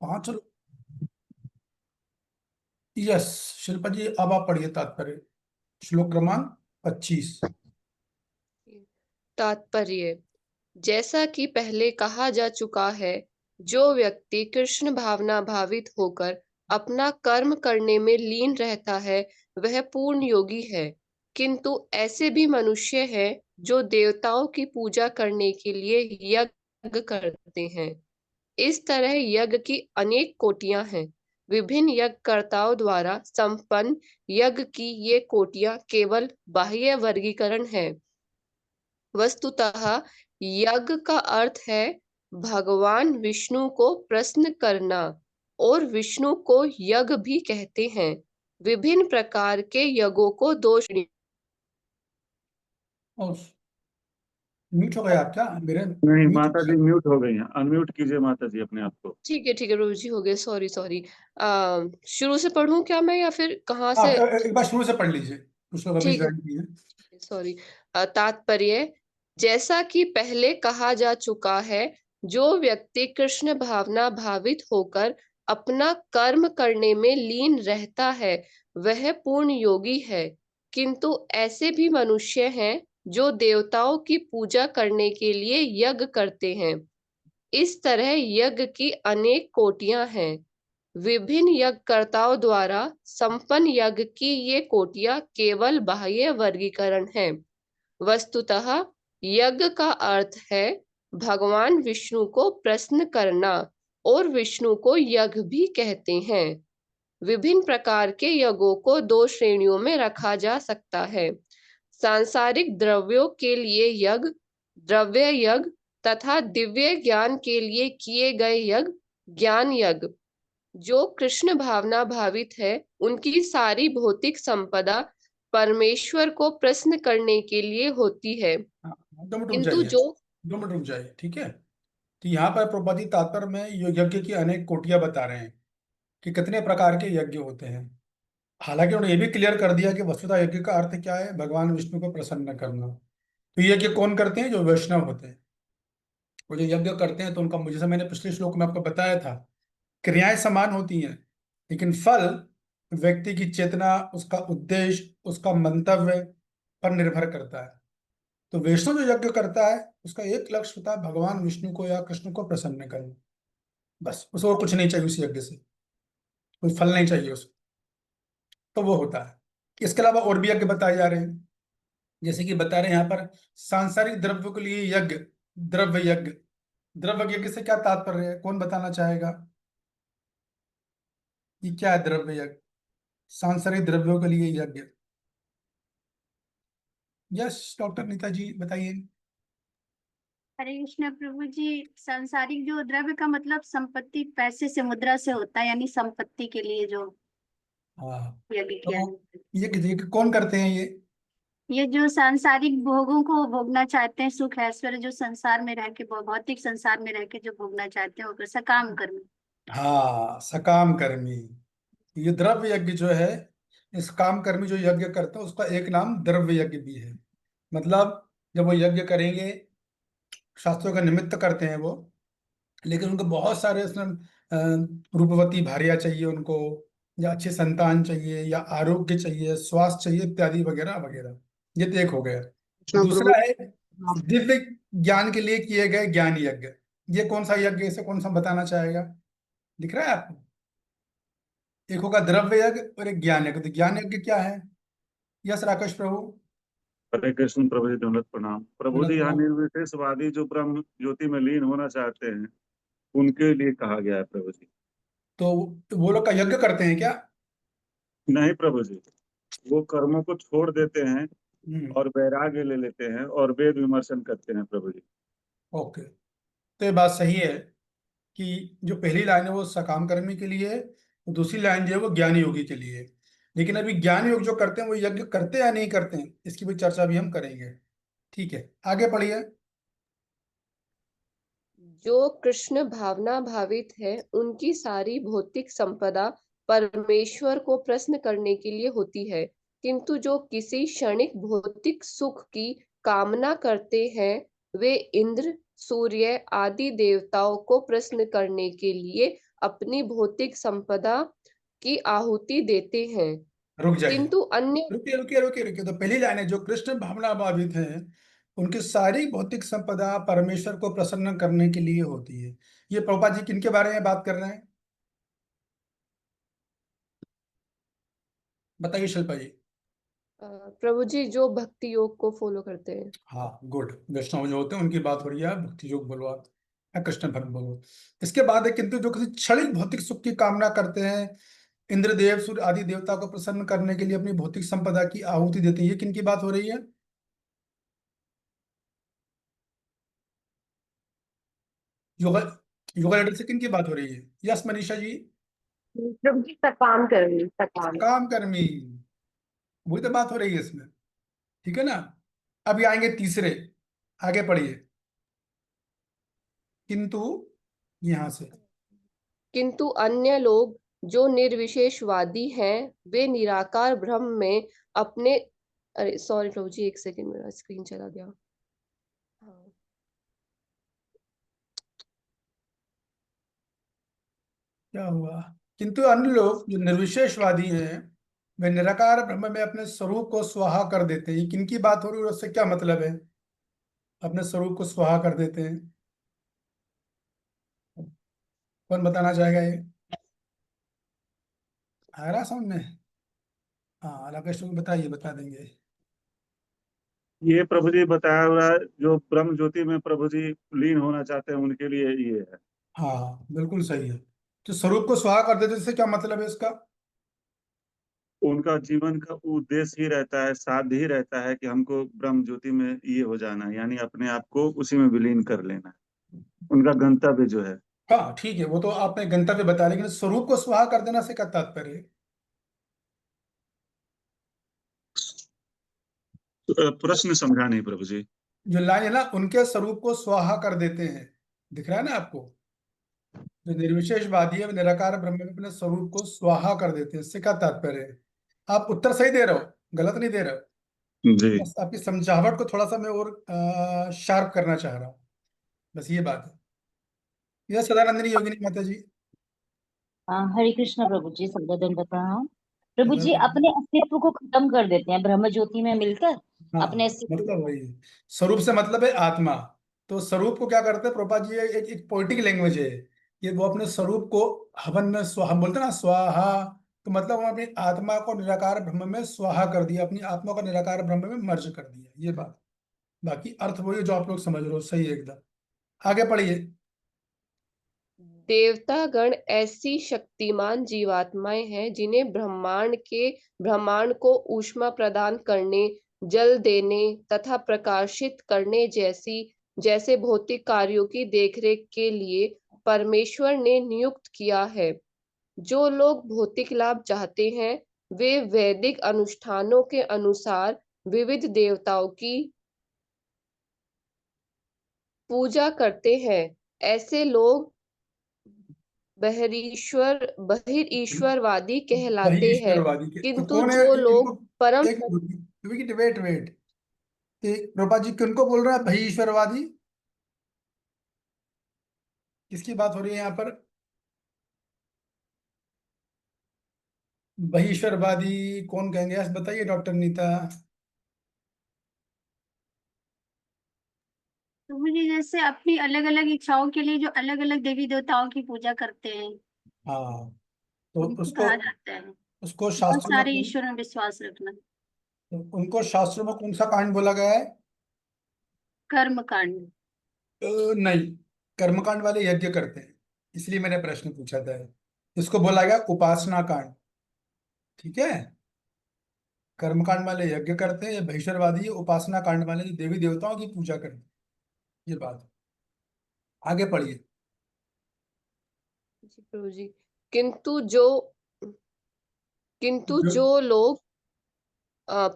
5। Yes Shilpa जी, अब आप पढ़िए तात्पर्य, श्लोक क्रमांक 25। तात्पर्य। जैसा कि पहले कहा जा चुका है, जो व्यक्ति कृष्ण भावना भावित होकर अपना कर्म करने में लीन रहता है वह पूर्ण योगी है। किंतु ऐसे भी मनुष्य हैं जो देवताओं की पूजा करने के लिए यज्ञ करते हैं। इस तरह यज्ञ की अनेक कोटियां हैं। विभिन्न यज्ञकर्ताओं द्वारा संपन्न यज्ञ की ये कोटियां केवल बाह्य वर्गीकरण है। वस्तुतः यज्ञ का अर्थ है भगवान विष्णु को प्रसन्न करना, और विष्णु को यज्ञ भी कहते हैं। विभिन्न प्रकार के यज्ञों को दो श्रेणी। और म्यूट हो गया आप क्या मेरे? नहीं, म्यूट हो माता जी गया। म्यूट हो गई हैं। अनम्यूट कीजिए माता जी अपने आप को। ठीक है प्रभु जी, हो गए। Sorry sorry. शुरू से पढ़ूं क्या मैं, या फिर कहाँ हाँ, से? एक बार शुरू से पढ़ लीजिए, कुछ लोग अभी ठीक है, ज्वाइन किए हैं। सॉरी। तात्पर्य। जैसा कि पहले कहा जा चुका है, जो व्यक्ति कृष्ण भावना भावित होकर अपना कर्म करने में लीन रहता है वह पूर्ण योगी है। किंतु ऐसे भी मनुष्य हैं जो देवताओं की पूजा करने के लिए यज्ञ करते हैं। इस तरह यज्ञ की अनेक कोटियां हैं। विभिन्न यज्ञकर्ताओं द्वारा संपन्न यज्ञ की ये कोटियां केवल बाह्य वर्गीकरण है। वस्तुतः यज्ञ का अर्थ है भगवान विष्णु को प्रसन्न करना, और विष्णु को यज्ञ भी कहते हैं। विभिन्न प्रकार के यज्ञों को दो श्रेणियों में रखा जा सकता है। सांसारिक द्रव्यों के लिए यज्ञ, द्रव्य यज्ञ, तथा दिव्य ज्ञान के लिए किए गए यज्ञ, ज्ञान यज्ञ। जो कृष्ण भावना भावित है उनकी सारी भौतिक संपदा परमेश्वर को प्रसन्न करने के लिए होती है। हाँ, 2 मिनट रुक किंतु जाइए, जो 2 मिनट रुक जाइए, ठीक है। तो यहाँ पर प्रभुपाद जी तात्पर्य में यज्ञ की अनेक कोटियां बता रहे हैं कि कितने प्रकार के यज्ञ होते हैं। हालांकि उन्होंने ये भी क्लियर कर दिया कि वस्तुतः यज्ञ का अर्थ क्या है, भगवान विष्णु को प्रसन्न करना। तो यज्ञ कौन करते हैं? जो वैष्णव होते हैं। वो जो यज्ञ करते हैं तो उनका, मुझे जैसे मैंने पिछले श्लोक में आपको बताया था, क्रियाएं समान होती हैं, लेकिन फल व्यक्ति की चेतना, उसका उद्देश्य, उसका मंतव्य पर निर्भर करता है। तो वैष्णव जो यज्ञ करता है उसका एक लक्ष्य होता है भगवान विष्णु को या कृष्ण को प्रसन्न करना। बस उसे और कुछ नहीं चाहिए, उस यज्ञ से कोई फल नहीं चाहिए उसको, तो वो होता है। इसके अलावा और भी यज्ञ बताए जा रहे हैं, जैसे कि बता रहे हैं यहाँ पर सांसारिक द्रव्य के लिए यज्ञ, द्रव्य यज्ञ। द्रव्य यज्ञ से क्या तात्पर्य है, कौन बताना चाहेगा? ये क्या है द्रव्य यज्ञ? सांसारिक द्रव्यों के लिए यज्ञ। यस डॉक्टर नीता जी बताइए। हरे कृष्ण प्रभु जी। सांसारिक जो द्रव्य का मतलब संपत्ति, पैसे से, मुद्रा से होता है, यानी संपत्ति के लिए जो हाँ, यज्ञ किया तो जाता ये कौन करते हैं ये? है। ये जो सांसारिक भोगों को भोगना चाहते हैं, सुख ऐश्वर्य जो संसार में रह के, भौतिक संसार में रह के जो भोगना चाहते हैं, वो सकाम कर्म। हाँ, सकाम कर्मी। ये द्रव्य यज्ञ जो है, इस काम कर्मी जो यज्ञ करते हैं उसका एक नाम द्रव्य यज्ञ भी है। मतलब जब वो यज्ञ करेंगे, शास्त्रों का निमित्त करते हैं वो, लेकिन उनको बहुत सारे उसमें रूपवती भार्या चाहिए उनको, या अच्छे संतान चाहिए, या आरोग्य चाहिए, स्वास्थ्य चाहिए, इत्यादि वगैरह वगैरह। ये तो एक हो गया। प्रभु। दूसरा है दिव्य ज्ञान के लिए किए गए ज्ञान यज्ञ। ये कौन सा यज्ञ, इसे कौन सा बताना चाहेगा? दिख रहा है आपको? एक होगा द्रव्य यज्ञ और एक ज्ञान यज्ञ। तो ज्ञान यज्ञ क्या है? यस राकेश प्रभु। हरे कृष्ण प्रभु जी, दंडवत प्रणाम प्रभु बोला जी। यहाँ प्रणाम। निर्विशेषवादी जो ब्रह्म ज्योति में लीन होना चाहते हैं उनके लिए कहा गया है प्रभु जी। तो वो लोग का यज्ञ करते हैं क्या? नहीं प्रभु जी, वो कर्मों को छोड़ देते हैं हम्म। और वैराग्य ले लेते हैं और वेद विमर्शन करते हैं प्रभु जी। ओके, तो ये बात सही है कि जो पहली लाइन है वो सकाम कर्मी के लिए है, और दूसरी लाइन जो है वो ज्ञान योगी के लिए है। लेकिन अभी ज्ञान योग जो करते हैं वो यज्ञ करते हैं या नहीं करते हैं, इसकी भी चर्चा भी हम करेंगे। ठीक है, आगे पढ़िए। जो कृष्ण भावना भावित है उनकी सारी भौतिक संपदा परमेश्वर को प्रसन्न करने के लिए होती है। किंतु जो किसी क्षणिक भौतिक सुख की कामना करते हैं वे इंद्र, सूर्य आदि देवताओं को प्रसन्न करने के लिए अपनी भौतिक संपदा की आहुति देते हैं, रुक जाइए, किंतु अन्य रुकिए रुकिए रुकिए रुकिए। तो पहली लाइन है, जो कृष्ण भावना भावित हैं उनकी सारी भौतिक संपदा परमेश्वर को प्रसन्न करने के लिए होती है। ये प्रभुपाद जी किनके बारे में बात कर रहे हैं, बताइए शिल्पा जी। प्रभु जी जो भक्ति योग को फॉलो करते हैं। हाँ गुड, वैष्णव जो होते हैं उनकी बात हो रही है, भक्ति योग बोलो आप या कृष्ण भक्त बोलो। इसके बाद है, किंतु जो किसी क्षणिक भौतिक सुख की कामना करते हैं, इंद्रदेव सूर्य आदि देवता को प्रसन्न करने के लिए अपनी भौतिक संपदा की आहुति देते हैं, ये किनकी बात हो रही है? योगा, योगा लेटर से किनकी बात हो रही है? यस मनीषा जी। प्रभु जी सकाम कर्मी, सकाम। काम कर्मी, वही तो बात हो रही है इसमें, ठीक है ना। अब ये आएंगे तीसरे, आगे पढ़िए, किंतु यहां से, किंतु अन्य लोग जो निर्विशेषवादी हैं, वे निराकार ब्रह्म में अपने, अरे सॉरी प्रभु जी, एक सेकंड, मेरा स्क्रीन चला गया। हाँ। क्या हुआ? किंतु अन्य लोग जो निर्विशेषवादी हैं वे निराकार ब्रह्म में अपने स्वरूप को स्वाहा कर देते हैं। ये किनकी बात हो रही है, उससे क्या मतलब है? अपने स्वरूप को स्वाहा कर देते हैं, कौन बताना चाहेगा ये? आ रहा समझ में? हाँ राकेश को बताइए, बता देंगे। ये प्रभु जी बताया हुआ है, जो ब्रह्म ज्योति में प्रभु जी लीन होना चाहते हैं उनके लिए ये है। हाँ बिल्कुल सही है। तो स्वरूप को स्वाहा कर देते हैं, इससे क्या मतलब है इसका? उनका जीवन का उद्देश्य ही रहता है, साध्य ही रहता है कि हमको ब्रह्म ज्योति में ये हो जाना है, यानी अपने आप को उसी में विलीन कर लेना है, उनका गंतव्य जो है। हाँ ठीक है, वो तो आपने गंतव्य बताया, लेकिन स्वरूप को स्वाहा कर देना से क्या तात्पर्य है? प्रश्न समझा नहीं प्रभु जी। जो लाइन है ना, उनके स्वरूप को स्वाहा कर देते हैं, दिख रहा है ना आपको? जो निर्विशेषवादी है वे निराकार ब्रह्म में अपने स्वरूप को स्वाहा कर देते हैं, इससे क्या तात्पर्य है? आप उत्तर सही दे रहे हो, गलत नहीं दे रहे हो। जी। बस आपकी समझावट को थोड़ा सा मैं और शार्प करना चाह रहा हूँ, बस ये बात है। यह सदानंदिनी योगिनी माता जी। हरे कृष्ण प्रभु जी, सबका बता रहा हूँ। प्रभु जी हाँ अपने अस्तित्व को खत्म कर देते हैं ब्रह्म ज्योति में मिलकर, अपने अस्तित्व। मतलब वही है। स्वरूप से मतलब है आत्मा। तो स्वरूप को क्या करते हैं प्रभुपाद जी, एक पोइटिक लैंग्वेज है ये। वो अपने स्वरूप को हवन में स्वाहा, हम बोलते हैं ना स्वाहा, तो मतलब वो अपनी आत्मा को निराकार ब्रह्म में स्वाहा कर दिया, अपनी आत्मा को निराकार ब्रह्म में मर्ज कर दिया, ये बात। बाकी अर्थ वही है जो आप लोग समझ रहे हो, सही है एकदम। आगे पढ़िए। देवतागण ऐसी शक्तिमान जीवात्माएं हैं जिन्हें ब्रह्मांड को ऊष्मा प्रदान करने, जल देने तथा प्रकाशित करने जैसे भौतिक कार्यों की देखरेख के लिए परमेश्वर ने नियुक्त किया है। जो लोग भौतिक लाभ चाहते हैं, वे वैदिक अनुष्ठानों के अनुसार विविध देवताओं की पूजा करते हैं। ऐसे लोग बहिरीश्वरवादी वही कहलाते हैं। ईश्वरवादी के तो किंतु कौन है जो इनको? लोग परम एक wait wait wait, Prabhupada ji किनको बोल रहा है वही ईश्वरवादी? किसकी बात हो रही है यहाँ पर? वही ईश्वरवादी कौन कहेंगे, आज बताइए डॉक्टर नीता। तो मुझे जैसे अपनी अलग अलग इच्छाओं के लिए जो अलग अलग देवी देवताओं की पूजा करते हैं, हाँ तो उनको उसको, कहा जाता है। उसको बहुत शास्त्रों में सारे ईश्वर में विश्वास रखना। उनको शास्त्रों में कौन सा कांड बोला गया है? कर्म कांड। नहीं, कर्मकांड वाले यज्ञ करते हैं, इसलिए मैंने प्रश्न पूछा था। इसको बोला गया उपासना कांड, ठीक है। कर्मकांड वाले यज्ञ करते हैं, ये भैश्वरवादी उपासना कांड वाले जो देवी देवताओं की पूजा करते हैं, ये बात है। आगे पढ़िए। जी प्रभु जी, किंतु जो किंतु जो जो लोग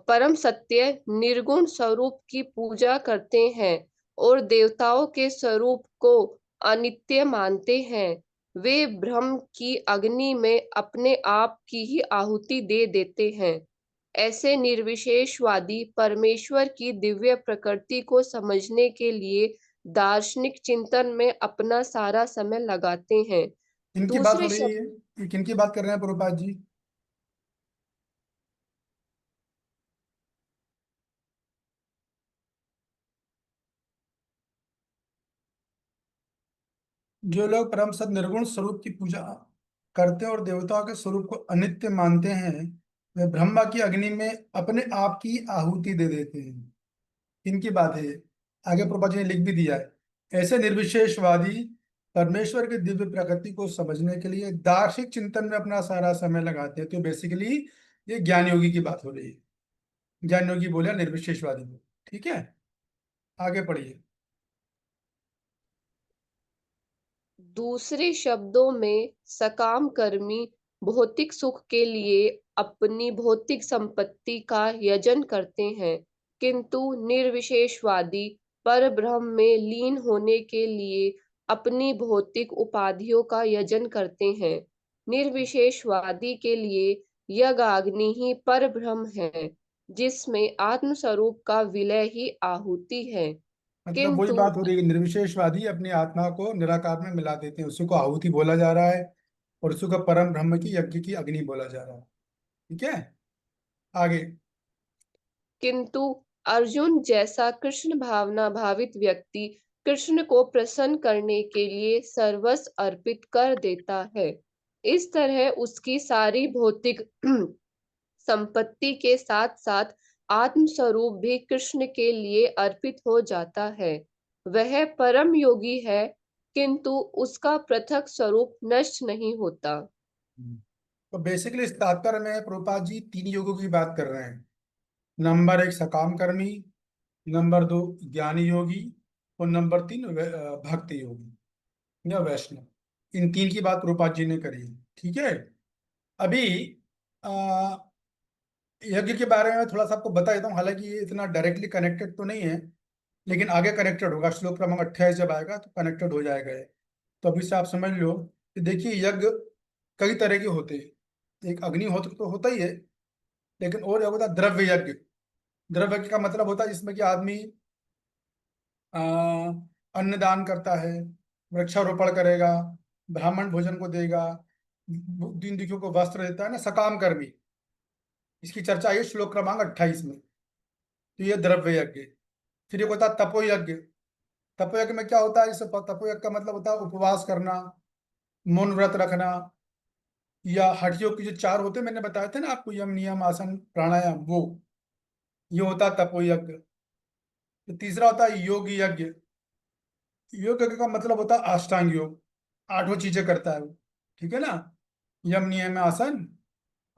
परम सत्य निर्गुण स्वरूप की पूजा करते हैं और देवताओं के स्वरूप को अनित्य मानते हैं, वे ब्रह्म की अग्नि में अपने आप की ही आहुति दे देते हैं। ऐसे निर्विशेषवादी परमेश्वर की दिव्य प्रकृति को समझने के लिए दार्शनिक चिंतन में अपना सारा समय लगाते हैं। इनकी बात हो दूसरे रही है, शब्द ये किनकी बात कर रहे हैं प्रभुपाद जी? जो लोग परम सद निर्गुण स्वरूप की पूजा करते हैं और देवताओं के स्वरूप को अनित्य मानते हैं, वे ब्रह्मा की अग्नि में अपने आप की आहुति दे देते हैं। इनकी बात है ये। आगे प्रभुपाद जी ने लिख भी दिया है, ऐसे निर्विशेषवादी परमेश्वर की दिव्य प्रकृति को समझने के लिए दार्शनिक चिंतन में अपना सारा समय लगाते हैं। तो बेसिकली ये ज्ञान योगी की बात हो रही है। ज्ञान योगी बोले निर्विशेषवादी को। ठीक है, आगे पढ़िए। दूसरे शब्दों में सकाम कर्मी भौतिक सुख के लिए अपनी भौतिक संपत्ति का यजन करते हैं, किंतु निर्विशेषवादी पर ब्रह्म में लीन होने के लिए अपनी भौतिक उपाधियों का यजन करते हैं। निर्विशेषवादी के लिए यज्ञाग्नि ही पर ब्रह्म है, जिसमें आत्मस्वरूप का विलय ही आहुति है। मतलब वही किंतु बात हो रही है कि निर्विशेषवादी अपनी आत्मा को निराकार में मिला देते हैं, उसी को आहुति बोला जा रहा है और उसी को परम ब्रह्म की यज्ञ की अग्नि बोला जा रहा है। ठीक है, आगे। किंतु अर्जुन जैसा कृष्ण भावना भावित व्यक्ति कृष्ण को प्रसन्न करने के लिए सर्वस्व अर्पित कर देता है। इस तरह उसकी सारी भौतिक संपत्ति के साथ साथ आत्म स्वरूप भी कृष्ण के लिए अर्पित हो जाता है। वह परम योगी है, किंतु उसका पृथक स्वरूप नष्ट नहीं होता। तो बेसिकली इस तात्पर्य में प्रभुपाद जी तीन योगों की बात कर रहे हैं। नंबर एक सकाम कर्मी, नंबर दो ज्ञानी योगी, और नंबर तीन भक्ति योगी या वैष्णव। इन तीन की बात प्रभुपाद जी ने करी है। ठीक है, अभी आ, यज्ञ के बारे में थोड़ा सा आपको बता देता हूँ। हालांकि ये इतना डायरेक्टली कनेक्टेड तो नहीं है, लेकिन आगे कनेक्टेड होगा। श्लोक क्रमांक 28 जब आएगा तो कनेक्टेड हो जाएगा ये। तो अभी से आप समझ लो कि देखिए, यज्ञ कई तरह के होते हैं। एक अग्निहोत्र तो होता ही है, लेकिन और एक होता है द्रव्य यज्ञ। द्रव्य यज्ञ का मतलब होता है जिसमें कि आदमी आ, अन्न दान करता है, वृक्षारोपण करेगा, ब्राह्मण भोजन को देगा, दीन दुखियों को वस्त्र देता है ना, सकाम कर्मी। इसकी चर्चा है श्लोक क्रमांक 28 में। तो ये द्रव्य यज्ञ। फिर एक होता है तपोयज्ञ। तपोयज्ञ में क्या होता है? इस तपोयज्ञ का मतलब होता है उपवास करना, मौन व्रत रखना, या हठयोग के जो चार होते हैं मैंने बताए थे ना आपको, यम नियम आसन प्राणायाम, वो ये होता है तपोयज्ञ। तो तीसरा होता है योग यज्ञ। योग यज्ञ का मतलब होता है अष्टांग योग, आठों चीजें करता है वो। ठीक है ना, यम नियम आसन,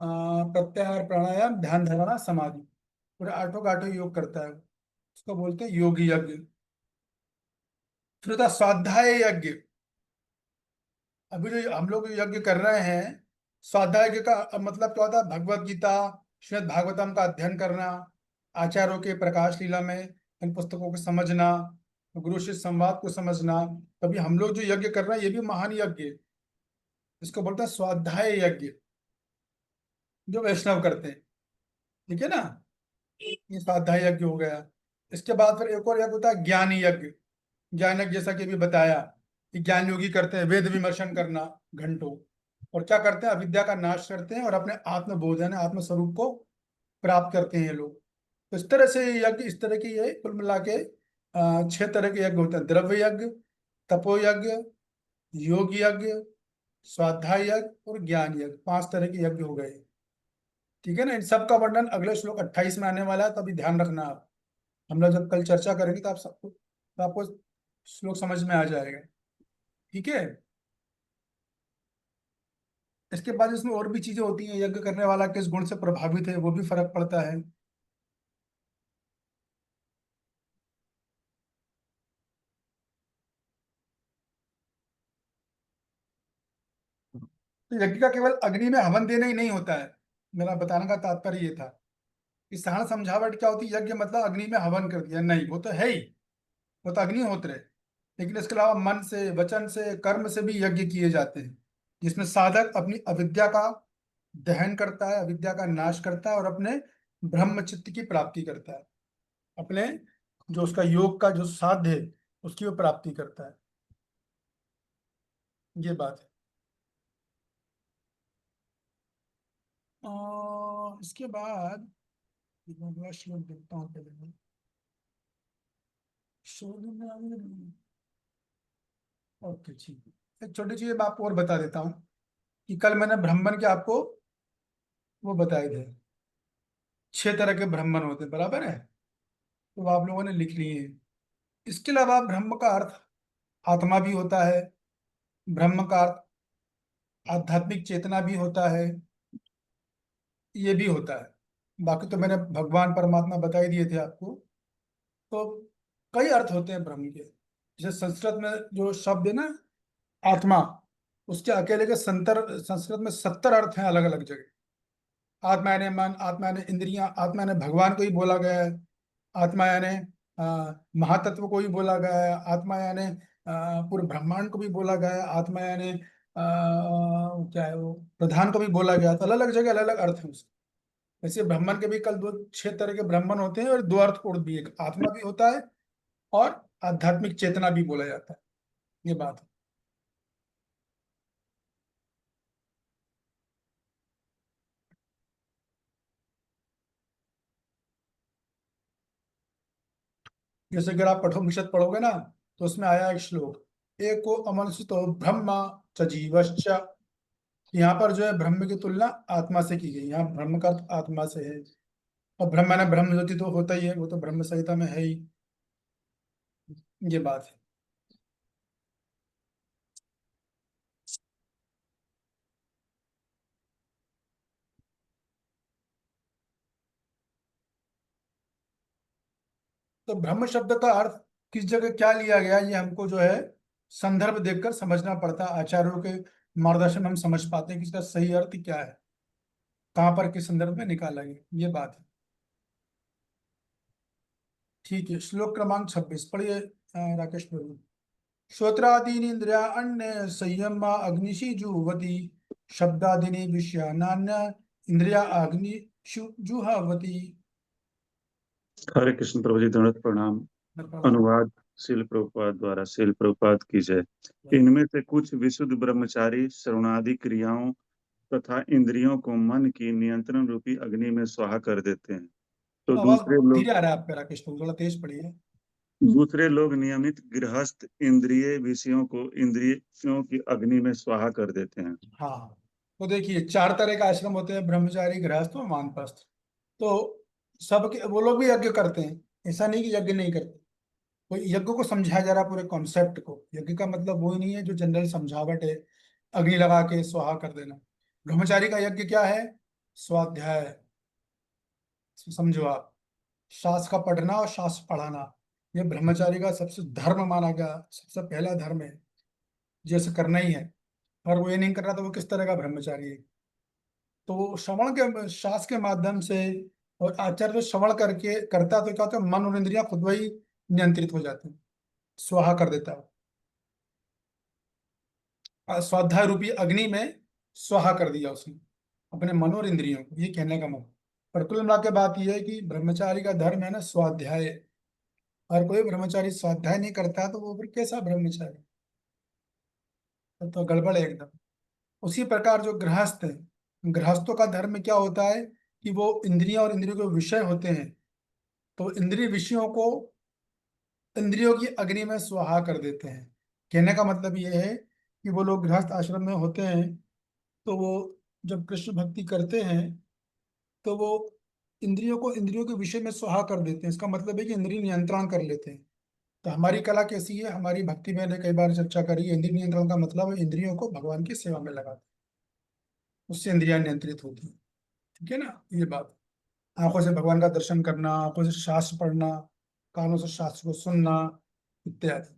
प्रत्याहार प्राणायाम ध्यान धारणा समाधि, पूरे आठों का आठों योग करता है, उसको बोलते हैं योगी यज्ञ। फिर होता है स्वाध्याय यज्ञ। अभी जो हम लोग यज्ञ कर रहे हैं, स्वाध्याय यज्ञ का मतलब क्या होता है? भगवत गीता, श्रीमद् भागवतम का अध्ययन करना, आचार्यों के प्रकाश लीला में इन पुस्तकों को समझना, गुरु शिष्य संवाद को समझना। तभी हम लोग जो यज्ञ कर रहे हैं ये भी महान यज्ञ है। इसको बोलते हैं स्वाध्याय यज्ञ, जो वैष्णव करते हैं। ठीक है ना, ये स्वाध्याय यज्ञ हो गया। इसके बाद फिर एक और यज्ञ होता है ज्ञान यज्ञ। ज्ञान यज्ञ जैसा कि अभी बताया कि ज्ञान योगी करते हैं वेद विमर्शन करना घंटों, और क्या करते हैं? अविद्या का नाश करते हैं और अपने आत्मबोध यानी आत्म स्वरूप को प्राप्त करते हैं ये लोग। तो इस तरह से ये यज्ञ, इस तरह की ये कुल मिला के 6 तरह के यज्ञ होते हैं। द्रव्य यज्ञ, तपो यज्ञ, योग यज्ञ, स्वाध्याय यज्ञ और ज्ञान यज्ञ। 5 तरह के यज्ञ हो गए। ठीक है ना, इन सब का वर्णन अगले श्लोक 28 में आने वाला है, तो अभी ध्यान रखना आप। हम लोग जब कल चर्चा करेंगे तो आपको श्लोक समझ में आ जाएगा। ठीक है, इसके बाद इसमें और भी चीजें होती हैं। यज्ञ करने वाला किस गुण से प्रभावित है वो भी फर्क पड़ता है। तो यज्ञ का केवल अग्नि में हवन देना ही नहीं होता है। मेरा बताने का तात्पर्य ये था कि साधारण समझावट क्या होती है, यज्ञ मतलब अग्नि में हवन कर दिया, नहीं, वो तो है ही, वो तो अग्निहोत्र है। लेकिन इसके अलावा मन से, वचन से, कर्म से भी यज्ञ किए जाते हैं, जिसमें साधक अपनी अविद्या का दहन करता है, अविद्या का नाश करता है और अपने ब्रह्म चित्त की प्राप्ति करता है। अपने जो उसका योग का जो साध्य है उसकी वो प्राप्ति करता है। ये बात है। इसके बाद अगला श्लोक देखता हूँ पहले मैं। ओके ठीक है, एक छोटी चीज मैं आपको और बता देता हूँ कि कल मैंने ब्राह्मण के आपको वो बताए थे, 6 तरह के ब्राह्मण होते हैं, बराबर है, तो वो आप लोगों ने लिख लिए हैं। इसके अलावा ब्रह्म का अर्थ आत्मा भी होता है, ब्रह्म का अर्थ आध्यात्मिक चेतना भी होता है, ये भी होता है। बाकी तो मैंने भगवान परमात्मा बता ही दिए थे आपको। तो कई अर्थ होते हैं ब्रह्म के। जैसे संस्कृत में जो शब्द है ना आत्मा, उसके अकेले के संस्कृत में 70 अर्थ हैं अलग अलग जगह। आत्मा यानी मन, आत्मा यानी इंद्रियां, आत्मा यानी भगवान को ही बोला गया है, आत्मा यानी महातत्व को ही बोला गया है, आत्मा यानी पूरे ब्रह्मांड को भी बोला गया है, आत्मा यानी क्या है वो प्रधान को भी बोला गया। तो अलग अलग जगह अलग अलग अर्थ है उसके। वैसे ब्राह्मण के भी कल 6 तरह के ब्राह्मण होते हैं, और 2 अर्थ और भी, एक आत्मा भी होता है और आध्यात्मिक चेतना भी बोला जाता है, ये बात है। जैसे अगर आप कठोपनिषद पढ़ोगे ना, तो उसमें आया एक श्लोक, एको अमनसितो ब्रह्म च जीवश्च। यहाँ पर जो है ब्रह्म की तुलना आत्मा से की गई, यहाँ ब्रह्म का अर्थ आत्मा से है। और ब्रह्म ना ब्रह्म ज्योति तो होता ही है, वो तो ब्रह्म संहिता में है ही, ये बात है। तो ब्रह्म शब्द का अर्थ किस जगह क्या लिया गया, ये हमको जो है संदर्भ देखकर समझना पड़ता है। आचार्यों के मार्गदर्शन में हम समझ पाते हैं कि इसका सही अर्थ क्या है, कहाँ पर किस संदर्भ में निकाला गया, ये बात है। ठीक है, श्लोक क्रमांक 26 पढ़िए राकेश प्रभु। श्रोत्रादीनि इंद्रिया अन्य संयम अग्निशि जुहवति, शब्दादीनि विषयानान्य इंद्रिया अग्निषु जुहवति। हरे कृष्ण प्रभु जी, दंडवत प्रणाम। अनुवाद श्रील प्रभुपाद द्वारा। श्रील प्रभुपाद की जय। इनमें से कुछ विशुद्ध ब्रह्मचारी श्रवणादि क्रियाओं तथा इंद्रियों को मन की नियंत्रण रूपी अग्नि में स्वाहा कर देते हैं, तो आवाज धीरे आ रहा है आपका राकेश प्रभु, थोड़ा तेज पढ़िए। दूसरे लोग नियमित गृहस्थ इंद्रिय विषयों को इंद्रियों की अग्नि में स्वाहा कर देते हैं। हाँ, तो देखिए 4 तरह का आश्रम होते हैं, ब्रह्मचारी, गृहस्थ और वानप्रस्थ। तो सबके वो लोग भी यज्ञ करते हैं, ऐसा नहीं कि यज्ञ नहीं करते। तो यज्ञ को समझाया जा रहा है, पूरे कॉन्सेप्ट को। यज्ञ का मतलब वो ही नहीं है जो जनरल समझावट है, अग्नि लगा के स्वाहा कर देना। ब्रह्मचारी का यज्ञ क्या है? स्वाध्याय, समझो आप, शास्त्र का पढ़ना और शास्त्र पढ़ाना, ये ब्रह्मचारी का सबसे धर्म माना गया, सबसे पहला धर्म है, जैसे करना ही है। अगर वो ये नहीं कर रहा तो वो किस तरह का ब्रह्मचारी है? तो वो श्रवण के, शास्त्र के माध्यम से, और आचार्य जो श्रवण करके करता है तो क्या होता है, मन और इंद्रियां खुद वही नियंत्रित हो जाते हैं, स्वाहा कर देता है। स्वाध्याय रूपी अग्नि में स्वाहा कर दिया उसने अपने मन और इंद्रियों को, ये कहने का मतलब। पर कुल मिला के बात यह है कि ब्रह्मचारी का धर्म है ना स्वाध्याय। और कोई ब्रह्मचारी स्वाध्याय नहीं करता तो वो फिर कैसा ब्रह्मचारी? तो गड़बड़ है एकदम। उसी प्रकार जो गृहस्थ है, गृहस्थों का धर्म क्या होता है कि वो इंद्रियां और इंद्रियों के विषय होते हैं, तो इंद्रिय विषयों को इंद्रियों की अग्नि में स्वाहा कर देते हैं। कहने का मतलब ये है कि वो लोग गृहस्थ आश्रम में होते हैं, तो वो जब कृष्ण भक्ति करते हैं तो वो इंद्रियों को इंद्रियों के विषय में सुहा कर देते हैं। इसका मतलब है कि इंद्रिय नियंत्रण कर लेते हैं। तो हमारी कला कैसी है, हमारी भक्ति मैंने कई बार चर्चा करी है, इंद्रिय नियंत्रण का मतलब है इंद्रियों को भगवान की सेवा में लगाते हैं, उससे इंद्रियां नियंत्रित होती हैं। ठीक है ना, ये बात। आंखों से भगवान का दर्शन करना, आंखों से शास्त्र पढ़ना, कानों से शास्त्र को सुनना इत्यादि।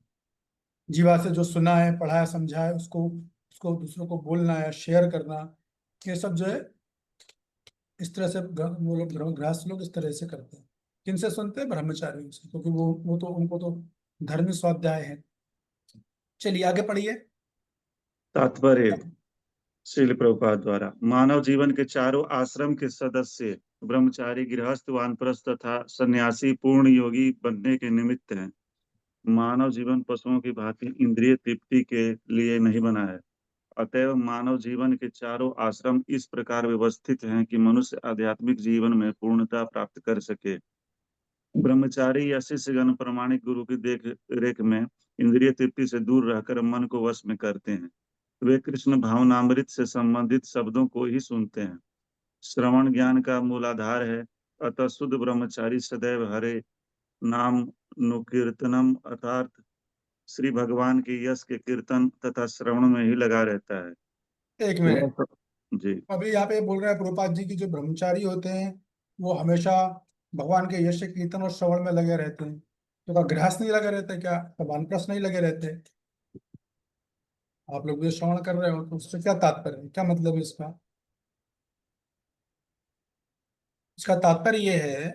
जीवा से जो सुना है, पढ़ा है, समझा है, उसको उसको दूसरों को बोलना है, शेयर करना, ये सब जो है इस तरह से वो लोग गृहस्थ लोग इस तरह से करते हैं। किनसे सुनते हैं? ब्रह्मचारियों से, क्योंकि वो तो उनको तो धर्मी स्वाध्याय है। चलिए आगे पढ़िए। तात्पर्य श्रील प्रभुपाद द्वारा। मानव जीवन के चारों आश्रम के सदस्य ब्रह्मचारी, गृहस्थ, वानप्रस्थ तथा सन्यासी पूर्ण योगी बनने के निमित्त हैं। मानव जीवन पशुओं की भांति इंद्रिय तृप्ति के लिए नहीं बना है, अतएव मानव जीवन के चारों आश्रम इस प्रकार व्यवस्थित हैं कि मनुष्य आध्यात्मिक जीवन में पूर्णता प्राप्त कर सके। ब्रह्मचारी या शिष्यगण प्रामाणिक गुरु की देख रेख में इंद्रिय तृप्ति से दूर रहकर मन को वश में करते हैं। वे कृष्ण भावनामृत से संबंधित शब्दों को ही सुनते हैं। श्रवण ज्ञान का मूलाधार है। अतः शुद्ध ब्रह्मचारी सदैव हरे नाम नुकीर्तनम अर्थात श्री भगवान के यश के कीर्तन तथा श्रवण में ही लगा रहता है। एक मिनट, जी अभी यहाँ पे बोल रहे हैं प्रभुपाद जी की जो ब्रह्मचारी होते हैं वो हमेशा भगवान के यश कीर्तन और श्रवण में लगे रहते हैं, तो क्या गृहस्थ नहीं लगे रहते? क्या वानप्रस्थ नहीं लगे रहते? आप लोग भी श्रवण कर रहे हो तो उससे क्या तात्पर्य है, क्या मतलब है इसका? इसका तात्पर्य ये है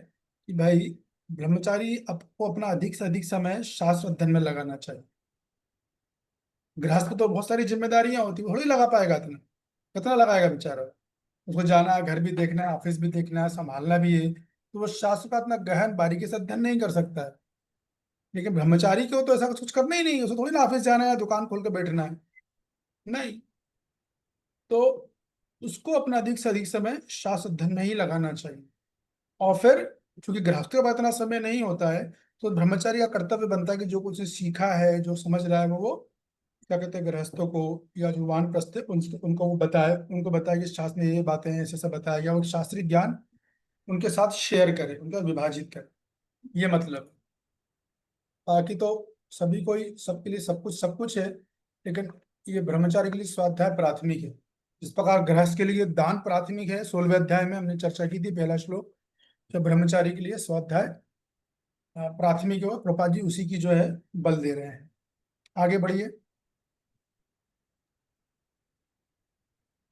कि भाई ब्रह्मचारी आपको अपना अधिक से अधिक समय शास्त्र अध्ययन में लगाना चाहिए। गृहस्थ को तो बहुत सारी जिम्मेदारियां होती है, वो थोड़ी लगा पाएगा इतना, कितना लगाएगा बेचारा? उसको जाना है, घर भी देखना है, ऑफिस भी देखना है, संभालना भी है, तो वो शास्त्र का इतना गहन बारीकी से अध्ययन नहीं कर सकता है। लेकिन ब्रह्मचारी को तो ऐसा कुछ करना ही नहीं है, उसको थोड़ी ना ऑफिस जाना है, दुकान खोल के बैठना है, नहीं। तो उसको अपना अधिक से अधिक समय शास्त्र अध्ययन में ही लगाना चाहिए। और फिर चूंकि गृहस्थों के पास इतना समय नहीं होता है, तो ब्रह्मचारी का कर्तव्य बनता है कि जो कुछ सीखा है, जो समझ रहा है, वो क्या कहते हैं, गृहस्थों को या जो वानप्रस्थ है उनको वो बताए, उनको बताए कि शास्त्र में ये बातें हैं, ऐसे सब बताया गया, और शास्त्रीय ज्ञान उनके साथ शेयर करे, उनका विभाजित करे, ये मतलब। बाकी तो सभी को ही, सबके लिए सब कुछ है, लेकिन ये ब्रह्मचारी के लिए स्वाध्याय प्राथमिक है। जिस प्रकार गृहस्थ के लिए दान प्राथमिक है, 16वें अध्याय में हमने चर्चा की थी, पहला श्लोक, तो ब्रह्मचारी के लिए स्वाध्याय प्राथमिक है, प्रभुपाद जी उसी की जो है बल दे रहे हैं। आगे बढ़िए।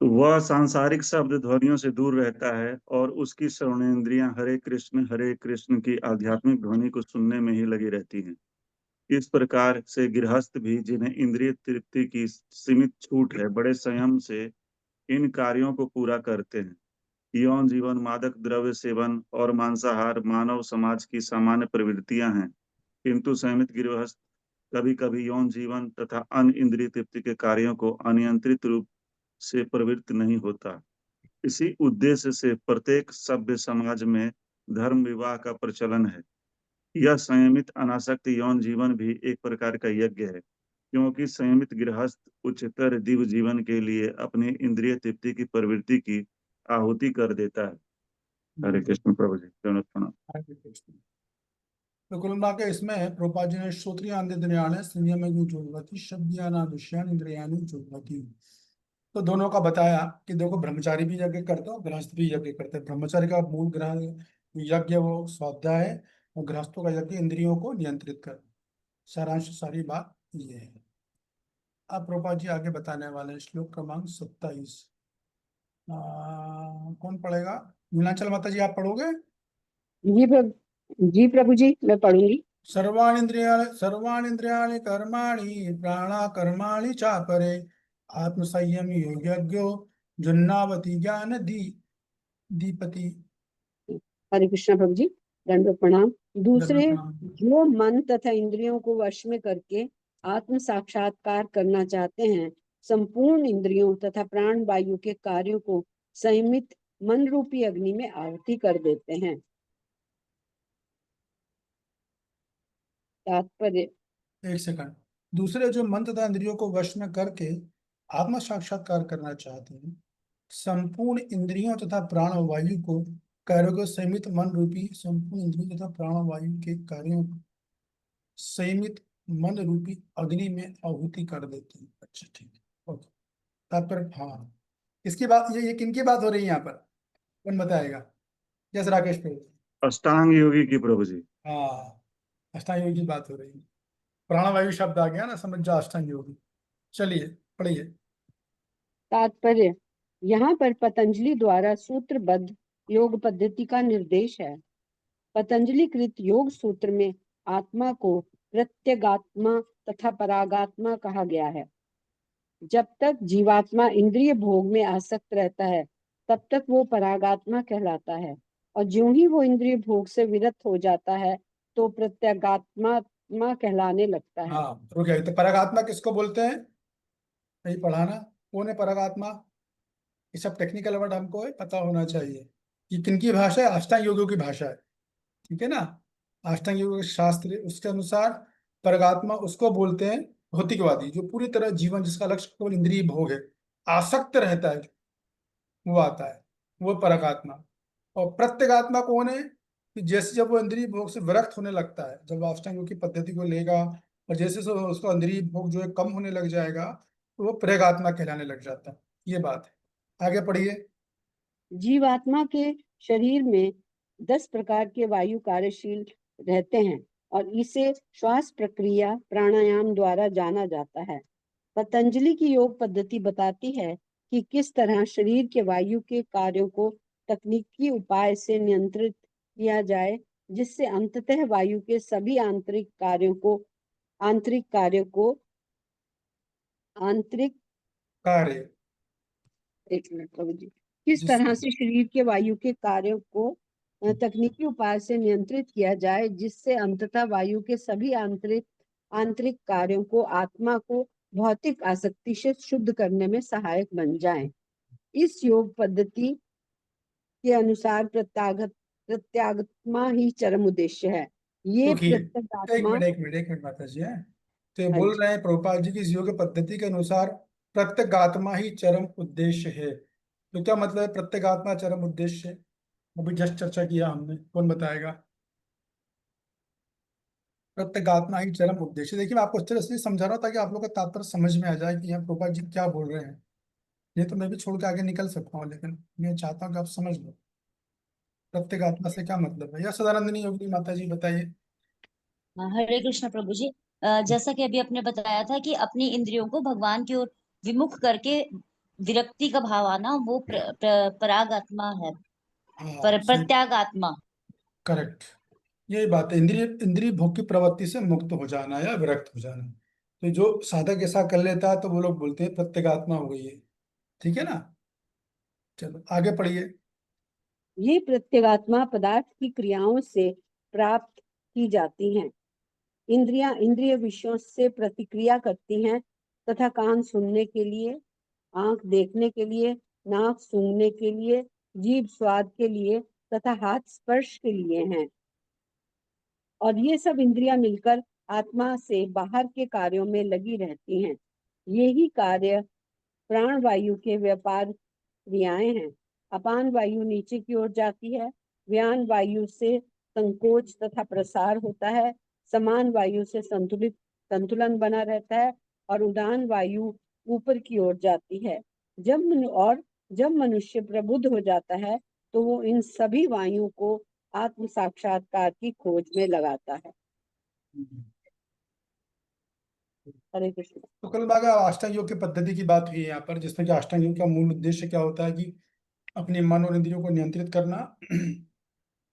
वह सांसारिक शब्द ध्वनियों से दूर रहता है और उसकी श्रवणेन्द्रियां हरे कृष्ण की आध्यात्मिक ध्वनि को सुनने में ही लगी रहती हैं। इस प्रकार से गृहस्थ भी, जिन्हें इंद्रिय तृप्ति की सीमित छूट है, बड़े संयम से इन कार्यों को पूरा करते हैं। यौन जीवन, मादक द्रव्य सेवन और मांसाहार मानव समाज की सामान्य प्रवृत्तियां हैं, किंतु संयमित गृहस्थ कभी कभी यौन जीवन तथा अन्य इंद्रिय तृप्ति के कार्यों को अनियंत्रित रूप से प्रवृत्त नहीं होता। इसी उद्देश्य से प्रत्येक सभ्य समाज में धर्म विवाह का प्रचलन है। यह संयमित अनासक्त यौन जीवन भी एक प्रकार का यज्ञ है, क्योंकि संयमित गृहस्थ उच्चतर दिव्य जीवन के लिए अपनी इंद्रिय तृप्ति की प्रवृत्ति की आहुति कर देता है। हरे कृष्ण प्रभु जी, प्रणाम। तो कुल मिला के इसमें प्रभुपाद जी ने श्रोत्रियान संयम जुड़वती शब्दियाना विषयान इंद्रियानी जुड़वती, तो दोनों का बताया कि देखो ब्रह्मचारी भी यज्ञ करते हैं, गृहस्थ भी यज्ञ करते हैं। ब्रह्मचारी का मूल ग्रह यज्ञ वो स्वाध्याय है, और गृहस्थों का यज्ञ इंद्रियों को नियंत्रित कर। सारांश सारी बात ये है। अब प्रभुपाद जी आगे बताने वाले हैं श्लोक क्रमांक 27। कौन पढ़ेगा? नीलांचल माता जी आप पढ़ोगे? जी प्रभु जी, मैं पढ़ूंगी। सर्वाणींद्रियाणि कर्माणि प्राणा कर्माणि चापरे आत्मसंयम यज्ञो जुन्नावती ज्ञान दीपति। हरे कृष्णा प्रभु जी, दंडवत प्रणाम। दूसरे, प्रणाम। जो मन तथा इंद्रियों को वश में करके आत्म साक्षात्कार करना चाहते हैं, संपूर्ण इंद्रियों तथा प्राण वायु के कार्यों को संयमित मन रूपी अग्नि में आहुति कर देते हैं। तात्पर्य। एक सेकंड। दूसरे, जो मन तथा इंद्रियों को वश में करके आत्म साक्षात्कार करना चाहते हैं, संपूर्ण इंद्रियों तथा प्राण वायु को कार्यों को संयमित मन रूपी, संपूर्ण इंद्रियों तथा प्राण वायु के कार्यों को संयमित मन रूपी अग्नि में आहुति कर देते हैं। अच्छा ठीक है, ओके। तात्पर्य, हाँ, इसकी बात, ये किनकी बात हो रही है यहाँ पर, कौन बताएगा? यस राकेश प्रभु। अष्टांग योगी की प्रभु जी। हाँ, अष्टांग योगी की बात हो रही है। प्राणवायु शब्द आ गया ना, समझ जाओ अष्टांग योगी। चलिए पढ़िए। तात्पर्य। यहाँ पर पतंजलि द्वारा सूत्रबद्ध योग पद्धति का निर्देश है। पतंजलि कृत योग सूत्र में आत्मा को प्रत्यगात्मा तथा परागात्मा कहा गया है। जब तक जीवात्मा इंद्रिय भोग में आसक्त रहता है, तब तक वो परागात्मा कहलाता है, और ज्यों ही वो इंद्रिय भोग से विरत हो जाता है, तो प्रत्यगात्मा कहलाने लगता है। हाँ, रुक गया। तो परागात्मा किसको बोलते हैं? नहीं पढ़ा ना? कौन है परगात्मा? ये सब टेक्निकल वर्ड हमको पता होना चाहिए कि किनकी भाषा है। अष्टांग योगियों की भाषा है, ठीक है ना। अष्टांग योग शास्त्र उसके अनुसार परगात्मा उसको बोलते हैं भौतिकवादी, जो पूरी तरह जीवन जिसका लक्ष्य केवल इंद्रिय भोग है, आसक्त रहता है, वो आता है, वो परगात्मा। और प्रत्यगात्मा कौन है? कि जैसे जब वो इंद्रिय भोग से विरक्त होने लगता है, जब अष्टांग योग की पद्धति को लेगा और जैसे से उसका इंद्रिय भोग जो है कम होने लग जाएगा, तो वो प्रगात्मा कहलाने लग जाता है। ये बात है। आगे पढ़िए। जीवात्मा के शरीर में 10 प्रकार के वायु कार्यशील रहते हैं और इसे श्वास प्रक्रिया प्राणायाम द्वारा जाना जाता है। पतंजलि की योग पद्धति बताती है कि किस तरह शरीर के वायु के कार्यों को तकनीकी उपाय से नियंत्रित किया जाए, जिससे अंततः वायु के सभी आंतरिक कार्यों को आंतरिक कार्य। एक मिनट प्रभु जी, किस जिस तरह से शरीर के वायु के कार्यों को तकनीकी उपाय से नियंत्रित किया जाए, जिससे अंततः वायु के सभी आंतरिक कार्यों को आत्मा को भौतिक आसक्ति से शुद्ध करने में सहायक बन जाए। इस योग पद्धति के अनुसार प्रत्यात्मा ही चरम उद्देश्य है। ये क्योंकि प्रत्यगात्मा, एक मिनट माता जी है। तो ये हाँ बोल जी, रहे हैं प्रभुपाद जी की इस योग पद्धति के अनुसार प्रत्यगात्मा ही चरम उद्देश्य है। तो क्या मतलब है प्रत्यगात्मा चरम उद्देश्य? अभी जस्ट चर्चा किया हमने, कौन बताएगा? प्रत्यगात्मा ही चरम उद्देश्य, देखिए मैं आपको इस तरह से समझा रहा हूँ ताकि आप लोग का तात्पर्य समझ में आ जाए कि यहाँ प्रभुपाद जी क्या बोल रहे हैं। ये तो मैं भी छोड़ के आगे निकल सकता हूँ, लेकिन मैं चाहता हूँ कि आप समझ लो प्रत्यगात्मा से क्या मतलब है। या सदानंदनी योगी माता जी बताइए। हरे कृष्ण प्रभु जी। जैसा कि अभी आपने बताया था कि अपनी इंद्रियों को भगवान की ओर विमुख करके विरक्ति का भाव आना, वो पराग आत्मा है, हाँ सही। प्रत्याग आत्मा। करेक्ट। यही बात है, इंद्रिय इंद्रिय भोग की प्रवृत्ति से मुक्त हो जाना या विरक्त हो जाना। तो जो साधक ऐसा कर लेता है तो वो लोग बोलते हैं प्रत्यगात्मा हो गई है। ठीक है ना। चलो आगे पढ़िए। ये प्रत्यगात्मा पदार्थ की क्रियाओं से प्राप्त की जाती हैं। इंद्रिय विषयों से प्रतिक्रिया करती हैं तथा कान सुनने के लिए, आंख देखने के लिए, नाक सूंघने के लिए, जीभ स्वाद के लिए तथा हाथ स्पर्श के लिए हैं। और ये सब इंद्रियां मिलकर आत्मा से बाहर के कार्यों में लगी रहती हैं। यही कार्य प्राण वायु के व्यापार क्रियाएं हैं। अपान वायु नीचे की ओर जाती है, व्यान वायु से संकोच तथा प्रसार होता है, समान वायु से संतुलन बना रहता है और उदान वायु ऊपर की ओर जाती है। जब मनुष्य प्रबुद्ध हो जाता है तो वो इन सभी वायुओं को आत्म साक्षात्कार की खोज में लगाता है। हरे कृष्ण। तो कल बागा अष्टांग योग की पद्धति की बात हुई है यहाँ पर, जिसमें कि अष्टांग योग का मूल उद्देश्य क्या होता है कि अपने मन और इंद्रियों को नियंत्रित करना।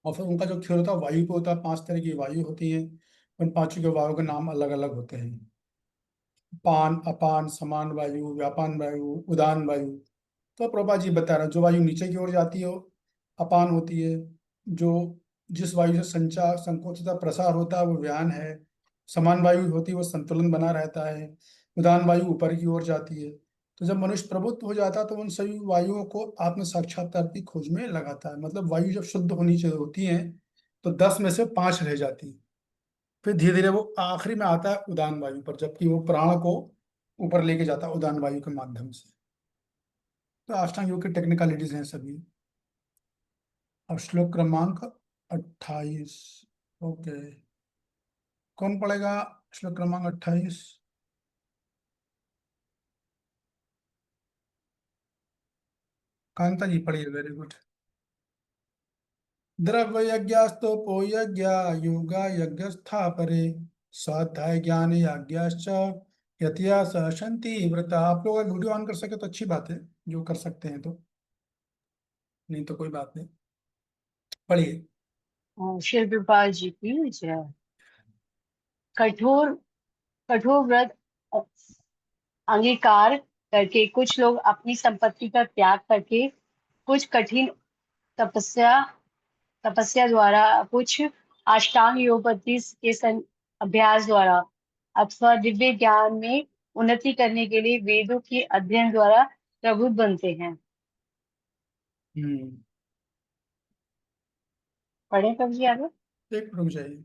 और फिर उनका जो खेल होता है वायु पे होता है। 5 तरह की वायु होती है, उन पांचों के वायु के नाम अलग अलग होते हैं। पान, अपान, समान वायु, व्यापान वायु, उदान वायु। तो प्रभा जी बता रहे हैं, जो वायु नीचे की ओर जाती है वो अपान होती है। जो जिस वायु से संचार संकोच तथा प्रसार होता है वो व्यान है। समान वायु होती है वो संतुलन बना रहता है। उदान वायु ऊपर की ओर जाती है। तो जब मनुष्य प्रबुद्ध हो जाता है तो उन सभी वायुओं को आत्म साक्षात्कार की खोज में लगाता है। मतलब वायु जब शुद्ध होनी चाहिए होती है तो 10 में से 5 रह जाती है। फिर धीरे धीरे वो आखिरी में आता है उदान वायु पर, जबकि वो प्राण को ऊपर लेके जाता है उदान वायु के माध्यम से। तो अष्टांग योग की टेक्निकलिटीज हैं सभी। अब श्लोक क्रमांक 28। ओके, कौन पढ़ेगा श्लोक क्रमांक 28? कांता जी पढ़िए, वेरी गुड। द्रव्य यज्ञास्तोपो यज्ञ योगा यज्ञस्था परे स्वाध्याय ज्ञान यज्ञाश्च यतया सशंति व्रता। आप लोग अगर वीडियो ऑन कर सके तो अच्छी बात है, जो कर सकते हैं तो, नहीं तो कोई बात नहीं। पढ़िए। शिव कृपाल जी की जय। कठोर कठोर व्रत अंगीकार करके कुछ लोग अपनी संपत्ति का त्याग करके, कुछ कठिन तपस्या तपस्या द्वारा, कुछ अष्टांग योग पद्धति के अभ्यास द्वारा अथवा दिव्य ज्ञान में उन्नति करने के लिए वेदों के अध्ययन द्वारा प्रबुद्ध बनते हैं। पढ़े कब जी आगे? एक रुक जाइए।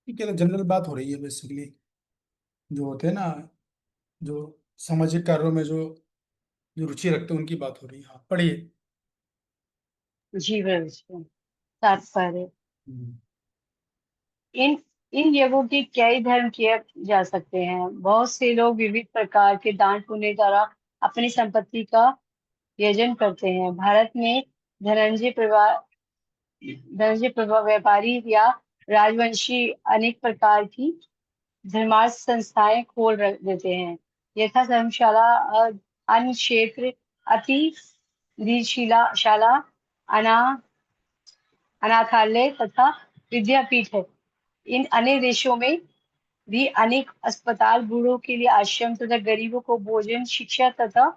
ठीक है, तो जनरल बात हो रही है बेसिकली, जो होते हैं ना, जो सामाजिक कार्यों में जो जो रुचि रखते हैं उनकी बात हो रही है। हाँ, पढ़िए। जीवन तात्पर्य, हम्म। इन इन यज्ञों के कई धर्म किए जा सकते हैं। बहुत से लोग विविध प्रकार के दान पुण्य द्वारा अपनी संपत्ति का यजन करते हैं। भारत में धनंजय परिवार व्यापारी या राजवंशी अनेक प्रकार की धर्मार्थ संस्थाएं खोल देते हैं। यथा धर्मशाला, अन्य क्षेत्र, अति शाला, अना अनाथालय तथा विद्यापीठ है। इन अनेक देशों में भी अनेक अस्पताल, बूढ़ों के लिए आश्रम तथा गरीबों को भोजन, शिक्षा तथा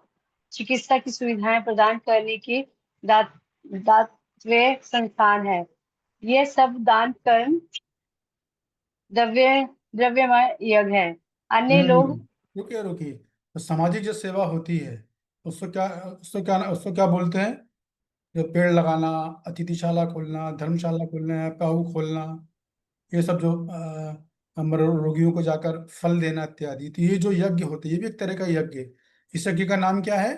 चिकित्सा की सुविधाएं प्रदान करने के दातव्य संस्थान है। यह सब दान कर्म द्रव्यमय यज्ञ है। अन्य लोग रुकिए रुकिए, तो सामाजिक जो सेवा होती है उसको क्या बोलते हैं? जो पेड़ लगाना, अतिथिशाला खोलना, धर्मशाला खोलना, प्याऊ खोलना, ये सब जो रोगियों को जाकर फल देना इत्यादि, तो ये जो यज्ञ होते हैं ये भी एक तरह का यज्ञ है। इस यज्ञ का नाम क्या है?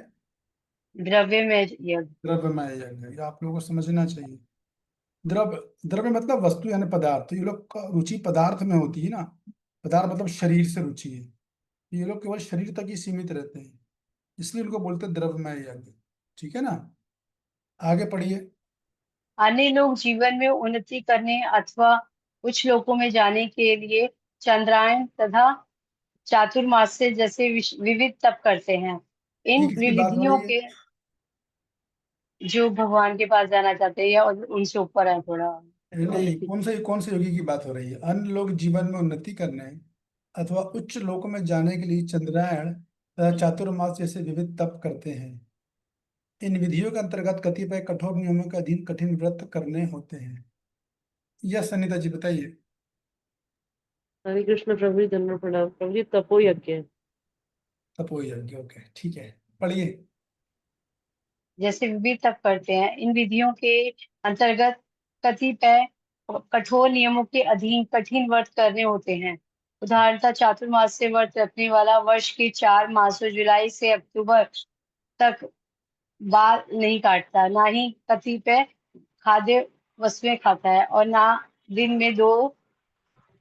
द्रव्यमय यज्ञ। द्रव्यमय यज्ञ, ये आप लोगों को समझना चाहिए। द्रव्य मतलब वस्तु यानी पदार्थ। तो ये लोग का रुचि पदार्थ में होती है ना, पदार्थ मतलब शरीर से रुचि है। ये लोग केवल शरीर तक ही सीमित रहते हैं, इसलिए उनको बोलते हैं द्रव्यमय यज्ञ। ठीक है ना, आगे पढ़िए। अन्य लोग जीवन में उन्नति करने अथवा उच्च लोकों में जाने के लिए चंद्रायन तथा चातुर्मास्य जैसे विविध तप करते हैं। ये इन किसकी बात हो विविधियों रही है? के जो भगवान के पास जाना चाहते हैं या उनसे ऊपर है थोड़ा। नहीं, कौन से योगी की बात हो रही है? अन्य लोग जीवन में उन्नति करने अथवा उच्च लोकों में जाने के लिए चंद्रायण तथा चातुर्मास जैसे विविध तप करते हैं। इन विधियों के अंतर्गत कतिपय कठोर नियमों के अधीन कठिन व्रत करने होते हैं। यह सनिता जी बताइए। हरे कृष्ण प्रभु जी, धन्यवाद प्रणाम प्रभु जी। तपो यज्ञ है। तपो यज्ञ, ओके, ठीक है, पढ़िए। जैसे विविध तप करते हैं। इन विधियों के अंतर्गत कतिपय कठोर नियमों के अधीन कठिन व्रत करने होते हैं। उदाहरणतः चातुर्मास से व्रत रखने वाला वर्ष के 4 मासों जुलाई से अक्टूबर तक बाल नहीं काटता, ना ही कतिपय खाद्य वस्तुएं खाता है और ना दिन में 2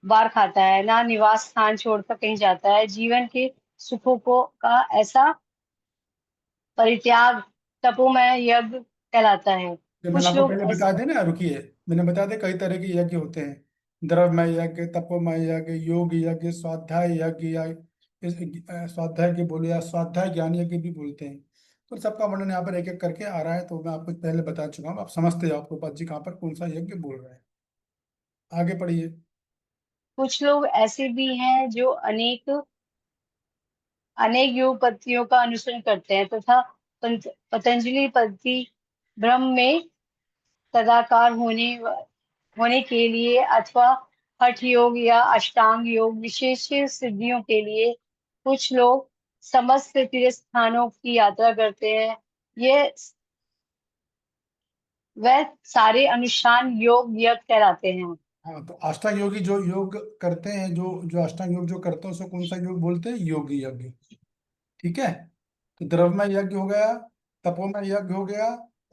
बार खाता है, ना निवास स्थान छोड़कर कहीं जाता है। जीवन के सुखों को का ऐसा परित्याग तपोमय यज्ञ कहलाता है। जो मैंने कुछ आपको लोग पहले ऐसे बता दें ना, रुकिए, मैंने बता दें कई तरह के यज्ञ होते हैं। द्रव्यमय यज्ञ, तपोमय यज्ञ, योग यज्ञ, स्वाध्याय यज्ञ, या स्वाध्याय के बोले या स्वाध्याय ज्ञान यज्ञ भी बोलते हैं। तो सबका वर्णन यहाँ पर एक एक करके आ रहा है, तो मैं आपको पहले बता चुका हूँ, आप समझते जाओ प्रभुपाद जी कहाँ पर कौन सा यज्ञ बोल रहे हैं। आगे पढ़िए। कुछ लोग ऐसे भी हैं जो अनेक अनेक योग पद्धतियों का अनुसरण करते हैं तथा पतंजलि पद्धति ब्रह्म में तदाकार होने के लिए अथवा हठ योग या अष्टांग योग विशेष सिद्धियों के लिए कुछ लोग समस्त तीर्थ स्थानों की यात्रा करते हैं। ये वह सारे अनुष्ठान योग यज्ञ कहलाते हैं। हाँ, तो अष्टांग योगी जो योग करते हैं, जो जो अष्टांग योग जो करते हैं उसको कौन सा योग बोलते हैं? योगी यज्ञ। ठीक है, तो द्रव्यमय यज्ञ हो गया, तपोमय यज्ञ हो गया,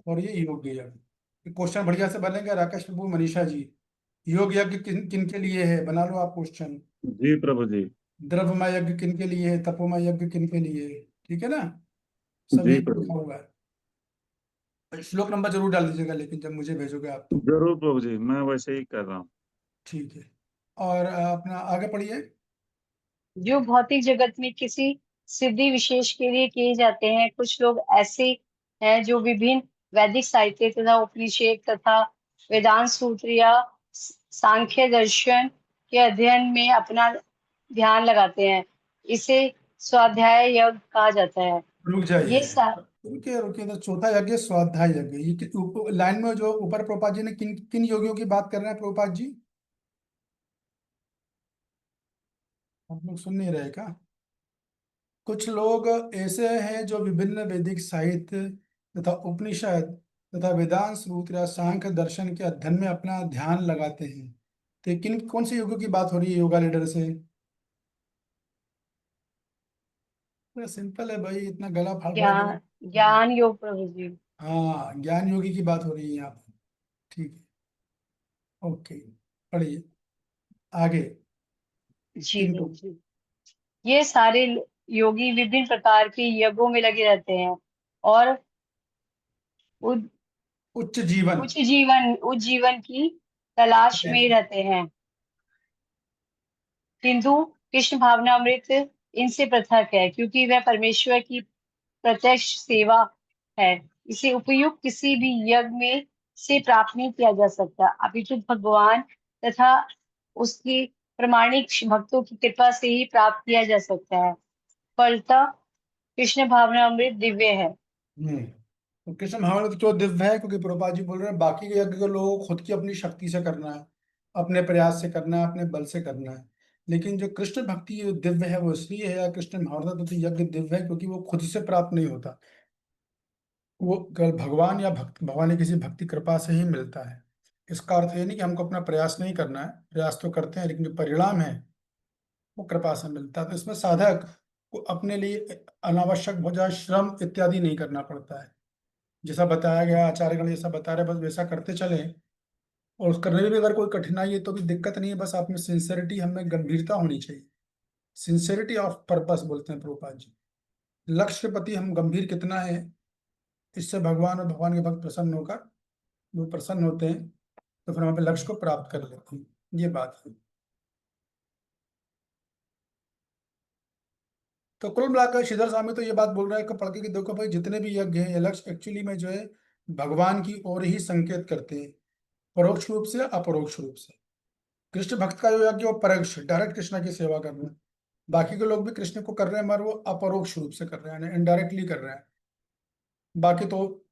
और ये योग यज्ञ। क्वेश्चन बढ़िया से बनेगा राकेश प्रभु, मनीषा जी। योग यज्ञ किन किन के लिए है? बना लो आप क्वेश्चन। जी प्रभु जी। द्रव्यमय यज्ञ किन के लिए है? तपोमय यज्ञ किन के लिए है? ठीक है ना, सब जी यही प्रभु लिखा हुआ है। श्लोक नंबर जरूर डाल दीजिएगा लेकिन जब मुझे भेजोगे आप तो। जरूर प्रभु जी, मैं वैसे ही कर रहा हूँ। ठीक है, और अपना आगे पढ़िए। जो भौतिक जगत में किसी सिद्धि विशेष के लिए किए जाते हैं। कुछ लोग ऐसे हैं जो विभिन्न वैदिक साहित्य तथा उपनिषद तथा वेदांत सूत्र या सांख्य दर्शन के अध्ययन में अपना ध्यान लगाते हैं, इसे स्वाध्याय यज्ञ कहा जाता है। रुक जाइए, ये सा रुकिए रुकिए, तो चौथा यज्ञ स्वाध्याय यज्ञ, ये लाइन में जो ऊपर प्रभुपाद जी ने किन किन योगियों की बात कर रहे हैं प्रभुपाद जी? आप लोग सुन नहीं रहे क्या? कुछ लोग ऐसे हैं जो विभिन्न वैदिक साहित्य तथा उपनिषद तथा वेदांत सूत्र या सांख्य दर्शन के अध्ययन में अपना ध्यान लगाते हैं। तो किन कौन से योगियों की बात हो रही है योगा लीडर से? सिंपल है भाई, इतना गला फाड़ फाड़ के। ज्ञान योग प्रभु जी। हाँ, ज्ञान योगी की बात हो रही है यहाँ पर। ठीक है, ओके, पढ़िए आगे। जी किंतु प्रभु जी। ये सारे योगी विभिन्न प्रकार के यज्ञों में लगे रहते हैं और उद- उच्च जीवन, उच्च जीवन की तलाश में रहते हैं, किंतु कृष्ण भावनामृत इनसे पृथक है, क्योंकि वह परमेश्वर की प्रत्यक्ष सेवा है। इसे उपयुक्त किसी भी यज्ञ में से प्राप्त नहीं किया जा सकता, अपितु भगवान तथा उसके प्रमाणिक भक्तों की कृपा से ही प्राप्त किया जा सकता है। फलतः कृष्ण भावनामृत दिव्य है। तो कृष्ण महाभारत क्यों दिव्य है? क्योंकि प्रभुपाद जी बोल रहे हैं बाकी के यज्ञ को लोगों को खुद की अपनी शक्ति से करना है, अपने प्रयास से करना है, अपने बल से करना है। लेकिन जो कृष्ण भक्ति जो दिव्य है वो इसलिए है, या कृष्ण महाभारत तो यज्ञ दिव्य है क्योंकि वो खुद से प्राप्त नहीं होता, वो केवल भगवान या भगवान की किसी भक्ति कृपा से ही मिलता है। इसका अर्थ ये नहीं कि हमको अपना प्रयास नहीं करना है, प्रयास तो करते हैं, लेकिन जो परिणाम है वो कृपा से मिलता है। तो इसमें साधक को अपने लिए अनावश्यक बहुत ज्यादा श्रम इत्यादि नहीं करना पड़ता है। जैसा बताया गया, आचार्यगण जैसा बता रहे, बस वैसा करते चले। और उस करने में भी अगर कोई कठिनाई है तो भी दिक्कत नहीं है, बस आप में सिंसेरिटी, हमें गंभीरता होनी चाहिए। सिंसेरिटी ऑफ पर्पस बोलते हैं प्रभुपाद जी। लक्ष्य के प्रति हम गंभीर कितना है, इससे भगवान और भगवान के भक्त प्रसन्न होकर, वो प्रसन्न होते हैं तो फिर हम अपने लक्ष्य को प्राप्त कर लेते हैं। ये बात है। तो कुल मिलाकर श्रीधर स्वामी तो ये बात बोल रहा है कि पढ़ के कि देखो भाई, जितने भी यज्ञ हैं ये लक्ष्य एक्चुअली में जो है भगवान की ओर ही संकेत करते हैं, परोक्ष रूप से अपरोक्ष रूप से। कृष्ण भक्त का जो यज्ञ वो परोक्ष डायरेक्ट कृष्ण की सेवा कर रहे हैं, बाकी के लोग भी कृष्ण को कर रहे हैं मगर वो अपरोक्ष रूप से कर रहे हैं, यानी इनडायरेक्टली कर रहे हैं। बाकी तो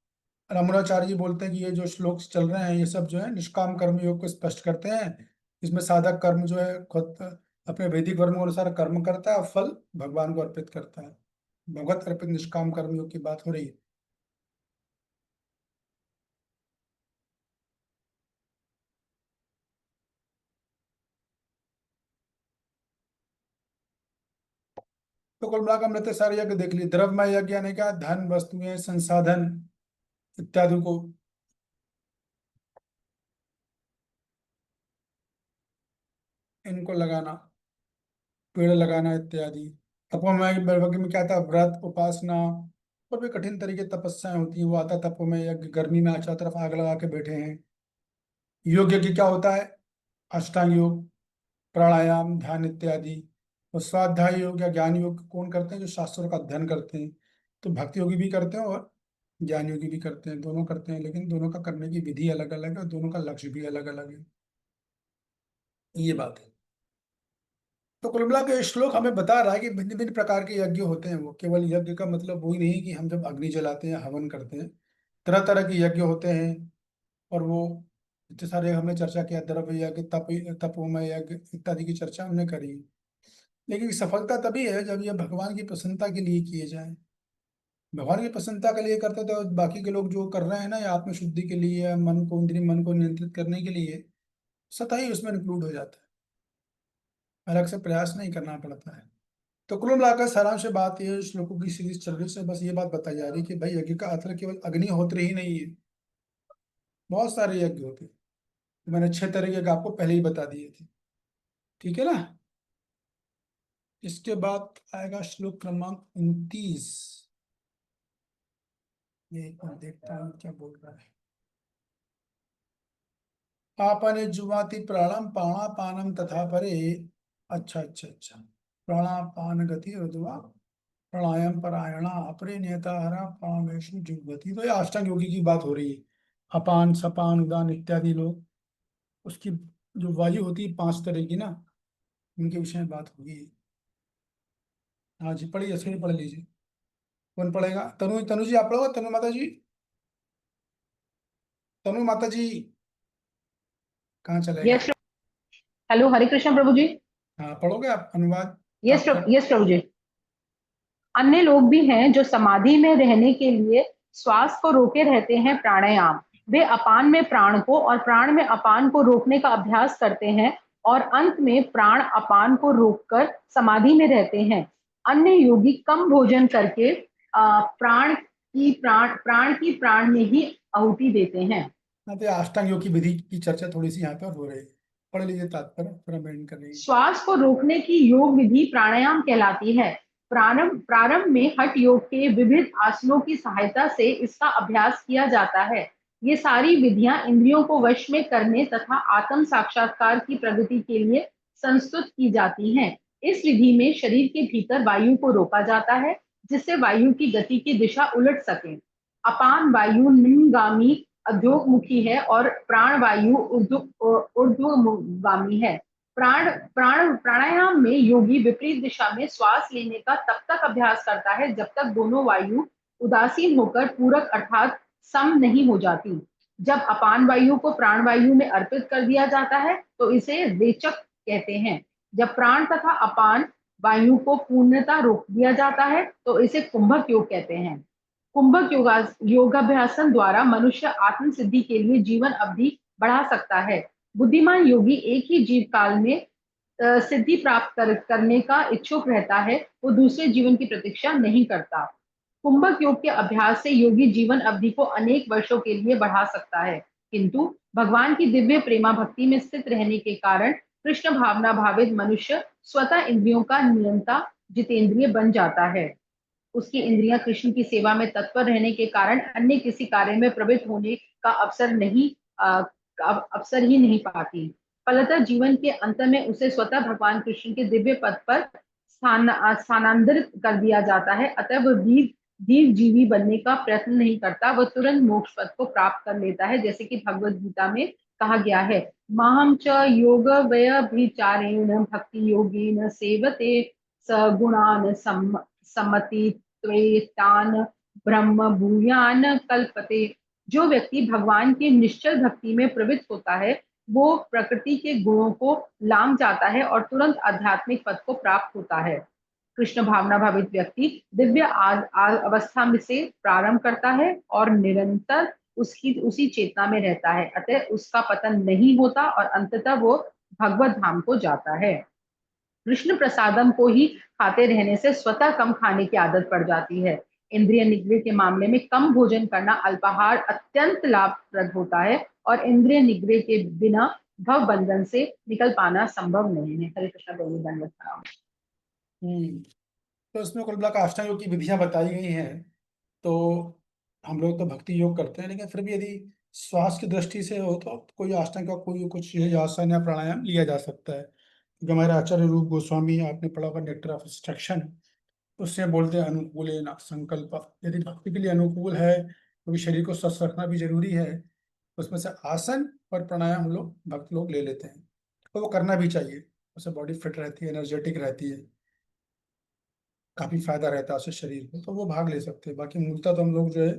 रमणाचार्य जी बोलते हैं कि ये जो श्लोक चल रहे हैं ये सब जो है निष्काम कर्म योग को स्पष्ट करते हैं। इसमें साधक कर्म जो है खुद अपने वैदिक वर्णों के अनुसार कर्म करता है और फल भगवान को अर्पित करता है। भगवत अर्पित निष्काम कर्म योग की बात हो रही है। तो कुल मिलाकर हमने तो सारे यज्ञ देख लिए। द्रव्यमय यज्ञ यानी क्या? धन, वस्तुएं, संसाधन इत्यादि को इनको लगाना, पेड़ लगाना इत्यादि। तपोमय यज्ञ में क्या था? व्रत, उपासना और भी कठिन तरीके तपस्याएं होती हैं, वो आता तपोमय यज्ञ। गर्मी में चारों तरफ आग लगा के बैठे हैं। योग यज्ञ क्या होता है? अष्टांग योग, प्राणायाम, ध्यान इत्यादि। और स्वाध्याय योग या ज्ञान योग कौन करते हैं? जो शास्त्रों का अध्ययन करते हैं। तो भक्ति योगी भी करते हैं और ज्ञान योगी भी करते हैं, दोनों करते हैं, लेकिन दोनों का करने की विधि अलग अलग है और दोनों का लक्ष्य भी अलग अलग है। ये बात है। तो कुल मिला के श्लोक हमें बता रहा है कि भिन्न भिन्न प्रकार के यज्ञ होते हैं। वो केवल यज्ञ का मतलब वही नहीं कि हम जब अग्नि जलाते हैं, हवन करते हैं। तरह तरह के यज्ञ होते हैं। और वो इतने सारे हमने चर्चा किया, द्रव्य यज्ञ, तपोमय यज्ञ इत्यादि की चर्चा हमने करी। लेकिन सफलता तभी है जब ये भगवान की प्रसन्नता के लिए किए जाए। भगवान की प्रसन्नता के लिए करते तो बाकी के लोग जो कर रहे हैं ना, या आत्मशुद्धि के लिए या मन को, इंद्रिय मन को नियंत्रित करने के लिए, सतह ही उसमें इंक्लूड हो जाता है, अलग से प्रयास नहीं करना पड़ता है। तो कुल मिलाकर सारांश बात ये, श्लोकों की सीरीज चल रही से बस ये बात बताई जा रही है कि भाई यज्ञ का अर्थ केवल अग्निहोत्र ही नहीं है, बहुत सारे यज्ञ होते हैं। तो मैंने 6 तरीके का आपको पहले ही बता दिए थे। ठीक है ना? इसके बाद आएगा श्लोक क्रमांक 29। ये एक मिनट देखता हूँ क्या बोल रहा है। आपने जुवाति प्राणम प्राणापानम तथा परे। अच्छा अच्छा अच्छा, प्राणापान गति रुद्वा प्राणायाम परायणा अपरे नेताहरा प्राणेषु जुगवती। तो ये अष्टांग योगी की बात हो रही है। अपान, सपान, उदान इत्यादि लोग, उसकी जो वायु होती है 5 तरह की ना, उनके विषय में बात होगी। हाँ जी, पढ़िए, इसको भी पढ़ लीजिए। कौन पढ़ेगा? तनु, तनु जी आप पढ़ोगे? तनु माता जी, तनु माता जी कहाँ चले गए? यस। हेलो, हरे कृष्ण प्रभु जी। हाँ, पढ़ोगे आप अनुवाद यस तात्पर्य? यस प्रभु जी। अन्य लोग भी हैं जो समाधि में रहने के लिए श्वास को रोके रहते हैं प्राणायाम। वे अपान में प्राण को और प्राण में अपान को रोकने का अभ्यास करते हैं और अंत में प्राण अपान को रोककर समाधि में रहते हैं। अन्य योगी कम भोजन करके प्राण की प्राण में ही आहुति देते हैं। हाँ, तो अष्टांग योग की विधि की चर्चा थोड़ी सी यहाँ पर हो रही है, पढ़ लीजिए तात्पर्य, फिर हम एंड कर लेंगे। श्वास को रोकने की योग विधि प्राणायाम कहलाती है। प्रारंभ में हठ योग के विविध आसनों की सहायता से इसका अभ्यास किया जाता है। ये सारी विधियां इंद्रियों को वश में करने तथा आत्म साक्षात्कार की प्रगति के लिए संस्तुत की जाती हैं। इस विधि में शरीर के भीतर वायु को रोका जाता है जिससे वायु की गति की दिशा उलट सके। अपान वायु निम्नगामी अधोमुखी है और प्राण वायु ऊर्ध्वगामी है। प्राणायाम में योगी विपरीत दिशा में श्वास लेने का तब तक अभ्यास करता है जब तक दोनों वायु उदासीन होकर पूरक अर्थात सम नहीं हो जाती। जब अपान वायु को प्राण वायु में अर्पित कर दिया जाता है तो इसे रेचक कहते हैं। जब प्राण तथा अपान वायु को पूर्णतः रोक दिया जाता है तो इसे कुंभक योग कहते हैं। कुंभक योगाभ्यासन द्वारा मनुष्य आत्म सिद्धि के लिए जीवन अवधि बढ़ा सकता है। बुद्धिमान योगी एक ही जीव काल में सिद्धि प्राप्त करने का इच्छुक रहता है, वो दूसरे जीवन की प्रतीक्षा नहीं करता। कुंभक योग के अभ्यास से योगी जीवन अवधि को अनेक वर्षों के लिए बढ़ा सकता है, किंतु भगवान की दिव्य प्रेमा भक्ति में स्थित रहने के कारण कृष्ण भावना भावित मनुष्य स्वतः इंद्रियों का नियंता जितेंद्रिय बन जाता है। उसकी इंद्रियां कृष्ण की सेवा में तत्पर रहने के कारण अन्य किसी कार्य में प्रवृत्त होने का अवसर ही नहीं पाती। फलतः जीवन के अंत में उसे स्वतः भगवान कृष्ण के दिव्य पद पर स्थानांतरित कर दिया जाता है। अतः वह दीर्घ जीवी बनने का प्रयत्न नहीं करता, वह तुरंत मोक्ष पद को प्राप्त कर लेता है, जैसे कि भगवद गीता में कहा गया है, माहम च योग व्यभिचारेण भक्ति योगेन सेवते सगुणान सम्मति त्वेतान ब्रह्म भूयान कल्पते। जो व्यक्ति भगवान की निश्चल भक्ति में प्रवृत्त होता है वो प्रकृति के गुणों को लांघ जाता है और तुरंत आध्यात्मिक पद को प्राप्त होता है। कृष्ण भावना भावित व्यक्ति दिव्य अवस्था में से प्रारंभ करता है और निरंतर उसी चेतना में रहता है, अतः उसका पतन नहीं होता और अंततः वो भगवत धाम को जाता है। कृष्ण प्रसादम को ही खाते रहने से स्वतः कम खाने की आदत पड़ जाती है। इंद्रिय निग्रह के मामले में कम भोजन करना अल्पाहार अत्यंत लाभप्रद होता है और इंद्रिय निग्रह के बिना भव बंधन से निकल पाना संभव नहीं है। हरे कृष्ण प्रभु दंडवत प्रणाम। तो इसमें कुल मिलाकर अष्टांग योग की विधियां बताई गई हैं। तो हम लोग तो भक्ति योग करते हैं, लेकिन फिर भी यदि श्वास की दृष्टि से हो तो कोई अष्टांग का कोई कुछ आसन या प्राणायाम लिया जा सकता है। क्योंकि हमारे आचार्य रूप गोस्वामी, आपने पढ़ा होगा नेक्टर ऑफ इंस्ट्रक्शन, उससे बोलते हैं अनुकूल ना संकल्प। यदि भक्ति के लिए अनुकूल है, क्योंकि शरीर को स्वस्थ रखना भी जरूरी है, उसमें से आसन और प्राणायाम हम लोग भक्त लोग ले लेते हैं, तो वो करना भी चाहिए। उससे बॉडी फिट रहती है, एनर्जेटिक रहती है, काफी फायदा रहता है उससे शरीर को, तो वो भाग ले सकते हैं। बाकी मूलतः तो हम लोग जो है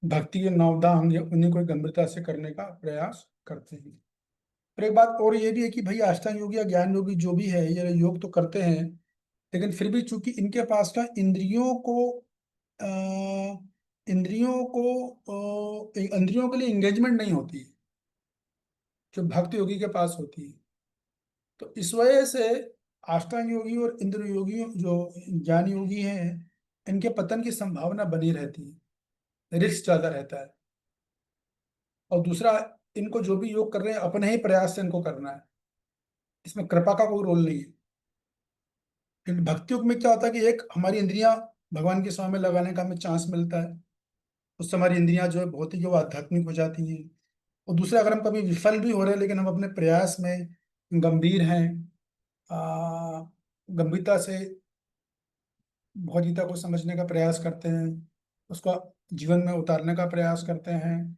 भक्ति के नवदा होंगे उन्हीं को गंभीरता से करने का प्रयास करते हैं। फिर एक बात और ये भी है कि भाई अष्टांग योगी या ज्ञान योगी जो भी है, ये योग तो करते हैं, लेकिन फिर भी चूंकि इनके पास का इंद्रियों के लिए एंगेजमेंट नहीं होती है, जो भक्त योगी के पास होती है। तो इस वजह से अष्टांग योगी और इंद्र योगी जो ज्ञान योगी हैं, इनके पतन की संभावना बनी रहती है, रिस्क ज्यादा रहता है। और दूसरा, इनको जो भी योग कर रहे हैं अपने ही प्रयास से इनको करना है, इसमें कृपा का कोई रोल नहीं है। क्योंकि भक्ति योग में क्या होता है कि एक हमारी इंद्रियां भगवान के सामने लगाने का हमें चांस मिलता है, उससे हमारी इंद्रियां जो है बहुत ही जो आध्यात्मिक हो जाती हैं। और दूसरा, अगर हम कभी विफल भी हो रहे हैं लेकिन हम अपने प्रयास में गंभीर हैं, गंभीरता से भगवद गीता को समझने का प्रयास करते हैं, उसको जीवन में उतारने का प्रयास करते हैं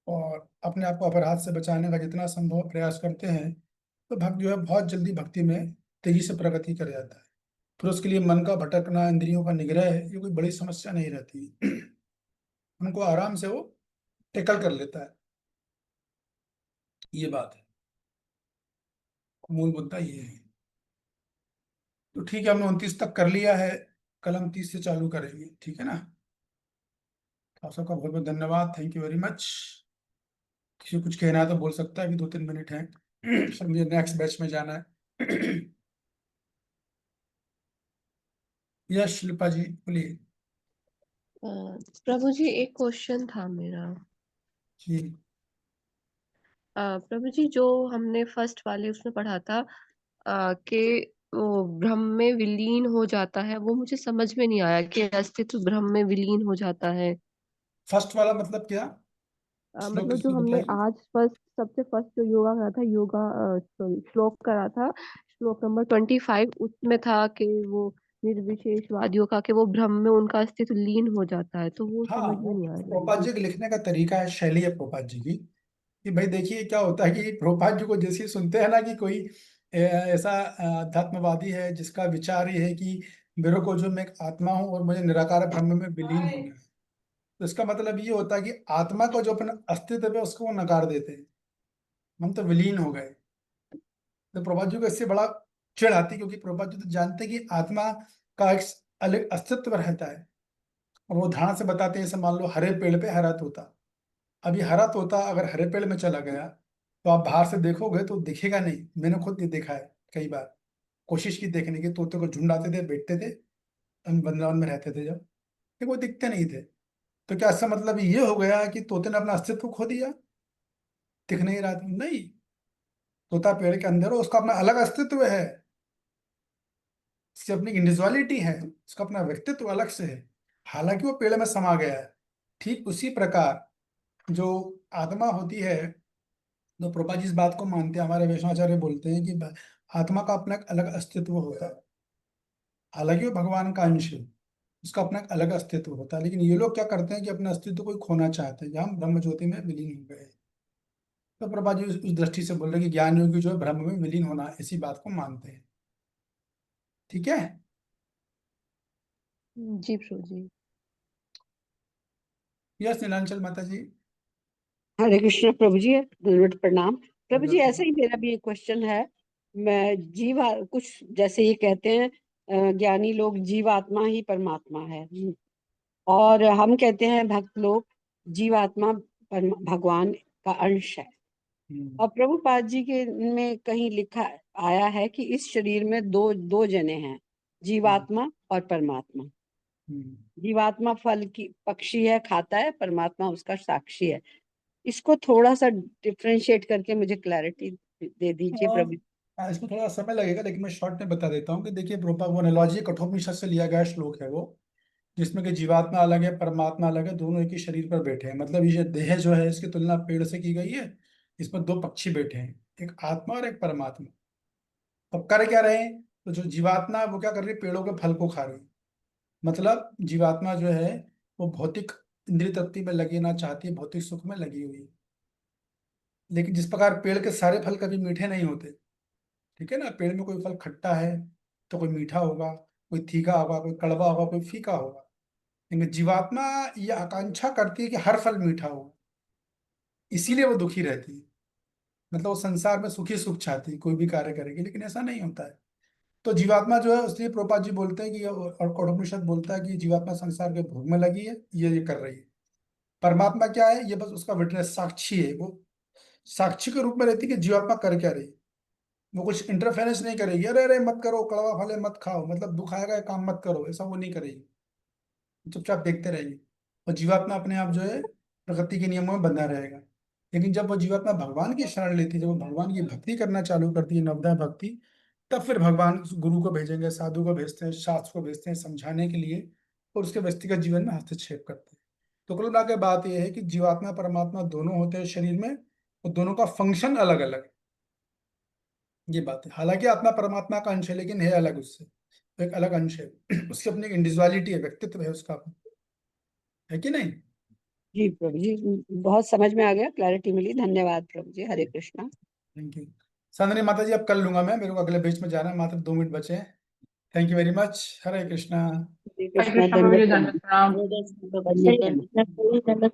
और अपने आप को अपराध से बचाने का जितना संभव प्रयास करते हैं, तो भक्त जो है बहुत जल्दी भक्ति में तेजी से प्रगति कर जाता है। फिर उसके लिए मन का भटकना, इंद्रियों का निग्रह, ये कोई बड़ी समस्या नहीं रहती। उनको आराम से वो टेकल कर लेता है। ये बात है, मूल मुद्दा ये है। तो ठीक है, हमने 29 तक कर लिया है, कल हम 30 से चालू करेंगे, ठीक है ना। आप सबका बहुत बहुत धन्यवाद, थैंक यू वेरी मच। किसी को कुछ कहना है तो बोल सकता है, अभी 2-3 मिनट हैं। सर मुझे नेक्स्ट बैच में जाना है। यश शिल्पा जी बोलिए। प्रभु जी एक क्वेश्चन था मेरा। जी प्रभु जी जो हमने फर्स्ट वाले उसमें पढ़ा था कि वो ब्रह्म में विलीन हो जाता है, वो मुझे समझ में नहीं आया कि अस्तित्व ब्रह्म में विलीन हो जाता है। फर्स्ट वाला मतलब क्या? श्लोक मतलब जो किसने हमने बताइए। आज सबसे फर्स्ट जो योगा करा था, सॉरी श्लोक करा था, श्लोक नंबर 25, उसमें था कि वो निर्विशेषवादियों का कि वो ब्रह्म में उनका अस्तित्व लीन हो जाता है, तो वो हाँ, समझ में वो नहीं आया मेरे प्रोपात को। जी के लिखने का तरीका है, शैली है प्रोपात जी की। कि भाई देखिए क्या होता है कि प्रोपात जी को जैसे ही सुनते हैं ना कि कोई ऐसा अध्यात्मवादी है जिसका विचार ये है कि मेरे को जो मैं एक आत्मा हूँ और मुझे निराकार ब्रह्म में विलीन होना है, तो इसका मतलब ये होता है कि आत्मा का जो अपना अस्तित्व है उसको वो नकार देते हैं, हम तो विलीन हो गए। तो प्रभात जी को इससे बड़ा चिढ़ आती है, क्योंकि प्रभात जी तो जानते हैं कि आत्मा का एक अलग अस्तित्व रहता है। और वो उदाहरण से बताते हैं, जैसे मान लो हरे पेड़ पे हरा तोता। अभी हरा तोता अगर हरे पेड़ में चला गया तो आप बाहर से देखोगे तो दिखेगा नहीं। मैंने खुद ये देखा है कई बार, कोशिश की देखने की, तोते को झुंड आते थे, बैठते थे, हम वृंदावन में रहते थे जब, तो वो दिखते नहीं थे। तो क्या इसका मतलब ये हो गया कि तोते ने अपना अस्तित्व खो दिया, दिख नहीं रहा था? नहीं, तोता पेड़ के अंदर है, उसका अपना अलग अस्तित्व है, उसकी अपनी इंडिविजुअलिटी है, उसका अपना व्यक्तित्व अलग से है, हालांकि वो पेड़ में समा गया है। ठीक उसी प्रकार जो आत्मा होती है, तो प्रभा जी इस बात को मानते हैं, हमारे वैष्णवाचार्य बोलते हैं कि आत्मा का अपना एक अलग अस्तित्व होता है। हालांकि वो भगवान का अंश है, उसका अपना एक अलग अस्तित्व होता है, लेकिन ये लोग क्या करते हैं कि अपने अस्तित्व को ही खोना चाहते हैं, जहाँ ब्रह्म ज्योति में विलीन हो गए। तो प्रभा जी उस दृष्टि से बोल रहे हैं कि ज्ञान योगी जो है ब्रह्म में विलीन होना, इसी बात को मानते हैं। ठीक है। जी प्रभु जी। यस नीलांचल माता जी। हरे कृष्ण प्रभु जी, दंडवत प्रणाम प्रभु जी। ऐसा ही मेरा भी एक क्वेश्चन है। मैं कुछ जैसे ये कहते हैं ज्ञानी लोग जीवात्मा ही परमात्मा है, और हम कहते हैं भक्त लोग जीवात्मा भगवान का अंश है। और प्रभुपाद जी के में कहीं लिखा आया है कि इस शरीर में दो दो जने हैं, जीवात्मा और परमात्मा। जीवात्मा फल की पक्षी है, खाता है, परमात्मा उसका साक्षी है। इसको थोड़ा सा डिफ्रेंशिएट करके मुझे क्लैरिटी दे दीजिए प्रभु। इसमें थोड़ा समय लगेगा, लेकिन मैं शॉर्ट में बता देता हूँ कि देखिए प्रोपा वो एनालॉजी कठोपनिषद से लिया गया श्लोक है वो, जिसमें कि जीवात्मा अलग है, परमात्मा अलग है, दोनों एक ही शरीर पर बैठे हैं। मतलब ये देह जो है इसकी तुलना पेड़ से की गई है, इसमें दो पक्षी बैठे हैं, एक आत्मा और एक परमात्मा। अब कर क्या रहे हैं? तो जो जीवात्मा है वो क्या कर रही है? पेड़ों के फल को खा रही है। मतलब जीवात्मा जो है वो भौतिक इंद्रिय तृप्ति में लगी ना चाहती है, भौतिक सुख में लगी हुई है। लेकिन जिस प्रकार पेड़ के सारे फल कभी मीठे नहीं होते, ठीक है ना, पेड़ में कोई फल खट्टा है तो कोई मीठा होगा, कोई तीखा होगा, कोई कड़वा होगा, कोई फीका होगा। लेकिन जीवात्मा ये आकांक्षा करती है कि हर फल मीठा हो, इसीलिए वो दुखी रहती है। मतलब वो संसार में सुखी सुख चाहती है, कोई भी कार्य करेगी, लेकिन ऐसा नहीं होता है। तो जीवात्मा जो है, इसलिए प्रोपात जी बोलते हैं कि और कठोपनिषद बोलता है कि जीवात्मा संसार के भोग में लगी है, ये कर रही है। परमात्मा क्या है? ये बस उसका विटनेस, साक्षी है। वो साक्षी के रूप में रहती है कि जीवात्मा कर क्या रही है। वो कुछ इंटरफेरेंस नहीं करेगी, अरे अरे मत करो, कड़वा फल है मत खाओ, मतलब दुख आएगा ये काम मत करो, ऐसा वो नहीं करेगी। चुपचाप देखते रहेंगे। और जीवात्मा अपने आप जो है प्रकृति के नियमों में बंधा रहेगा। लेकिन जब वो जीवात्मा भगवान की शरण लेती है, जब वो भगवान की भक्ति करना चालू करती है, नवदा भक्ति, तब फिर भगवान उस गुरु को भेजेंगे, साधु को भेजते हैं, शास्त्र को भेजते हैं समझाने के लिए, और उसके व्यक्तिगत जीवन में हस्तक्षेप करते हैं। तो कुल मिला के बात यह है कि जीवात्मा परमात्मा दोनों होते हैं शरीर में, और दोनों का फंक्शन अलग अलग है। ये बात है, हालांकि आत्मा परमात्मा का अंश है, लेकिन है अलग उससे, तो एक अलग अंश है। उसकी अपनी इंडिविजुअलिटी है, व्यक्तित्व है उसका, है कि नहीं? जी प्रभु जी, बहुत समझ में आ गया, क्लैरिटी मिली, धन्यवाद प्रभु जी। हरे कृष्णा। Thank you. संदनी माता जी अब कर लूंगा मैं, मेरे को अगले बैच में जाना है, मात्र 2 मिनट बचे हैं। Thank you very much. Hare Krishna. Hare Hare Krishna प्रभु जी, दंडवत दंडवत प्रणाम। प्रणाम।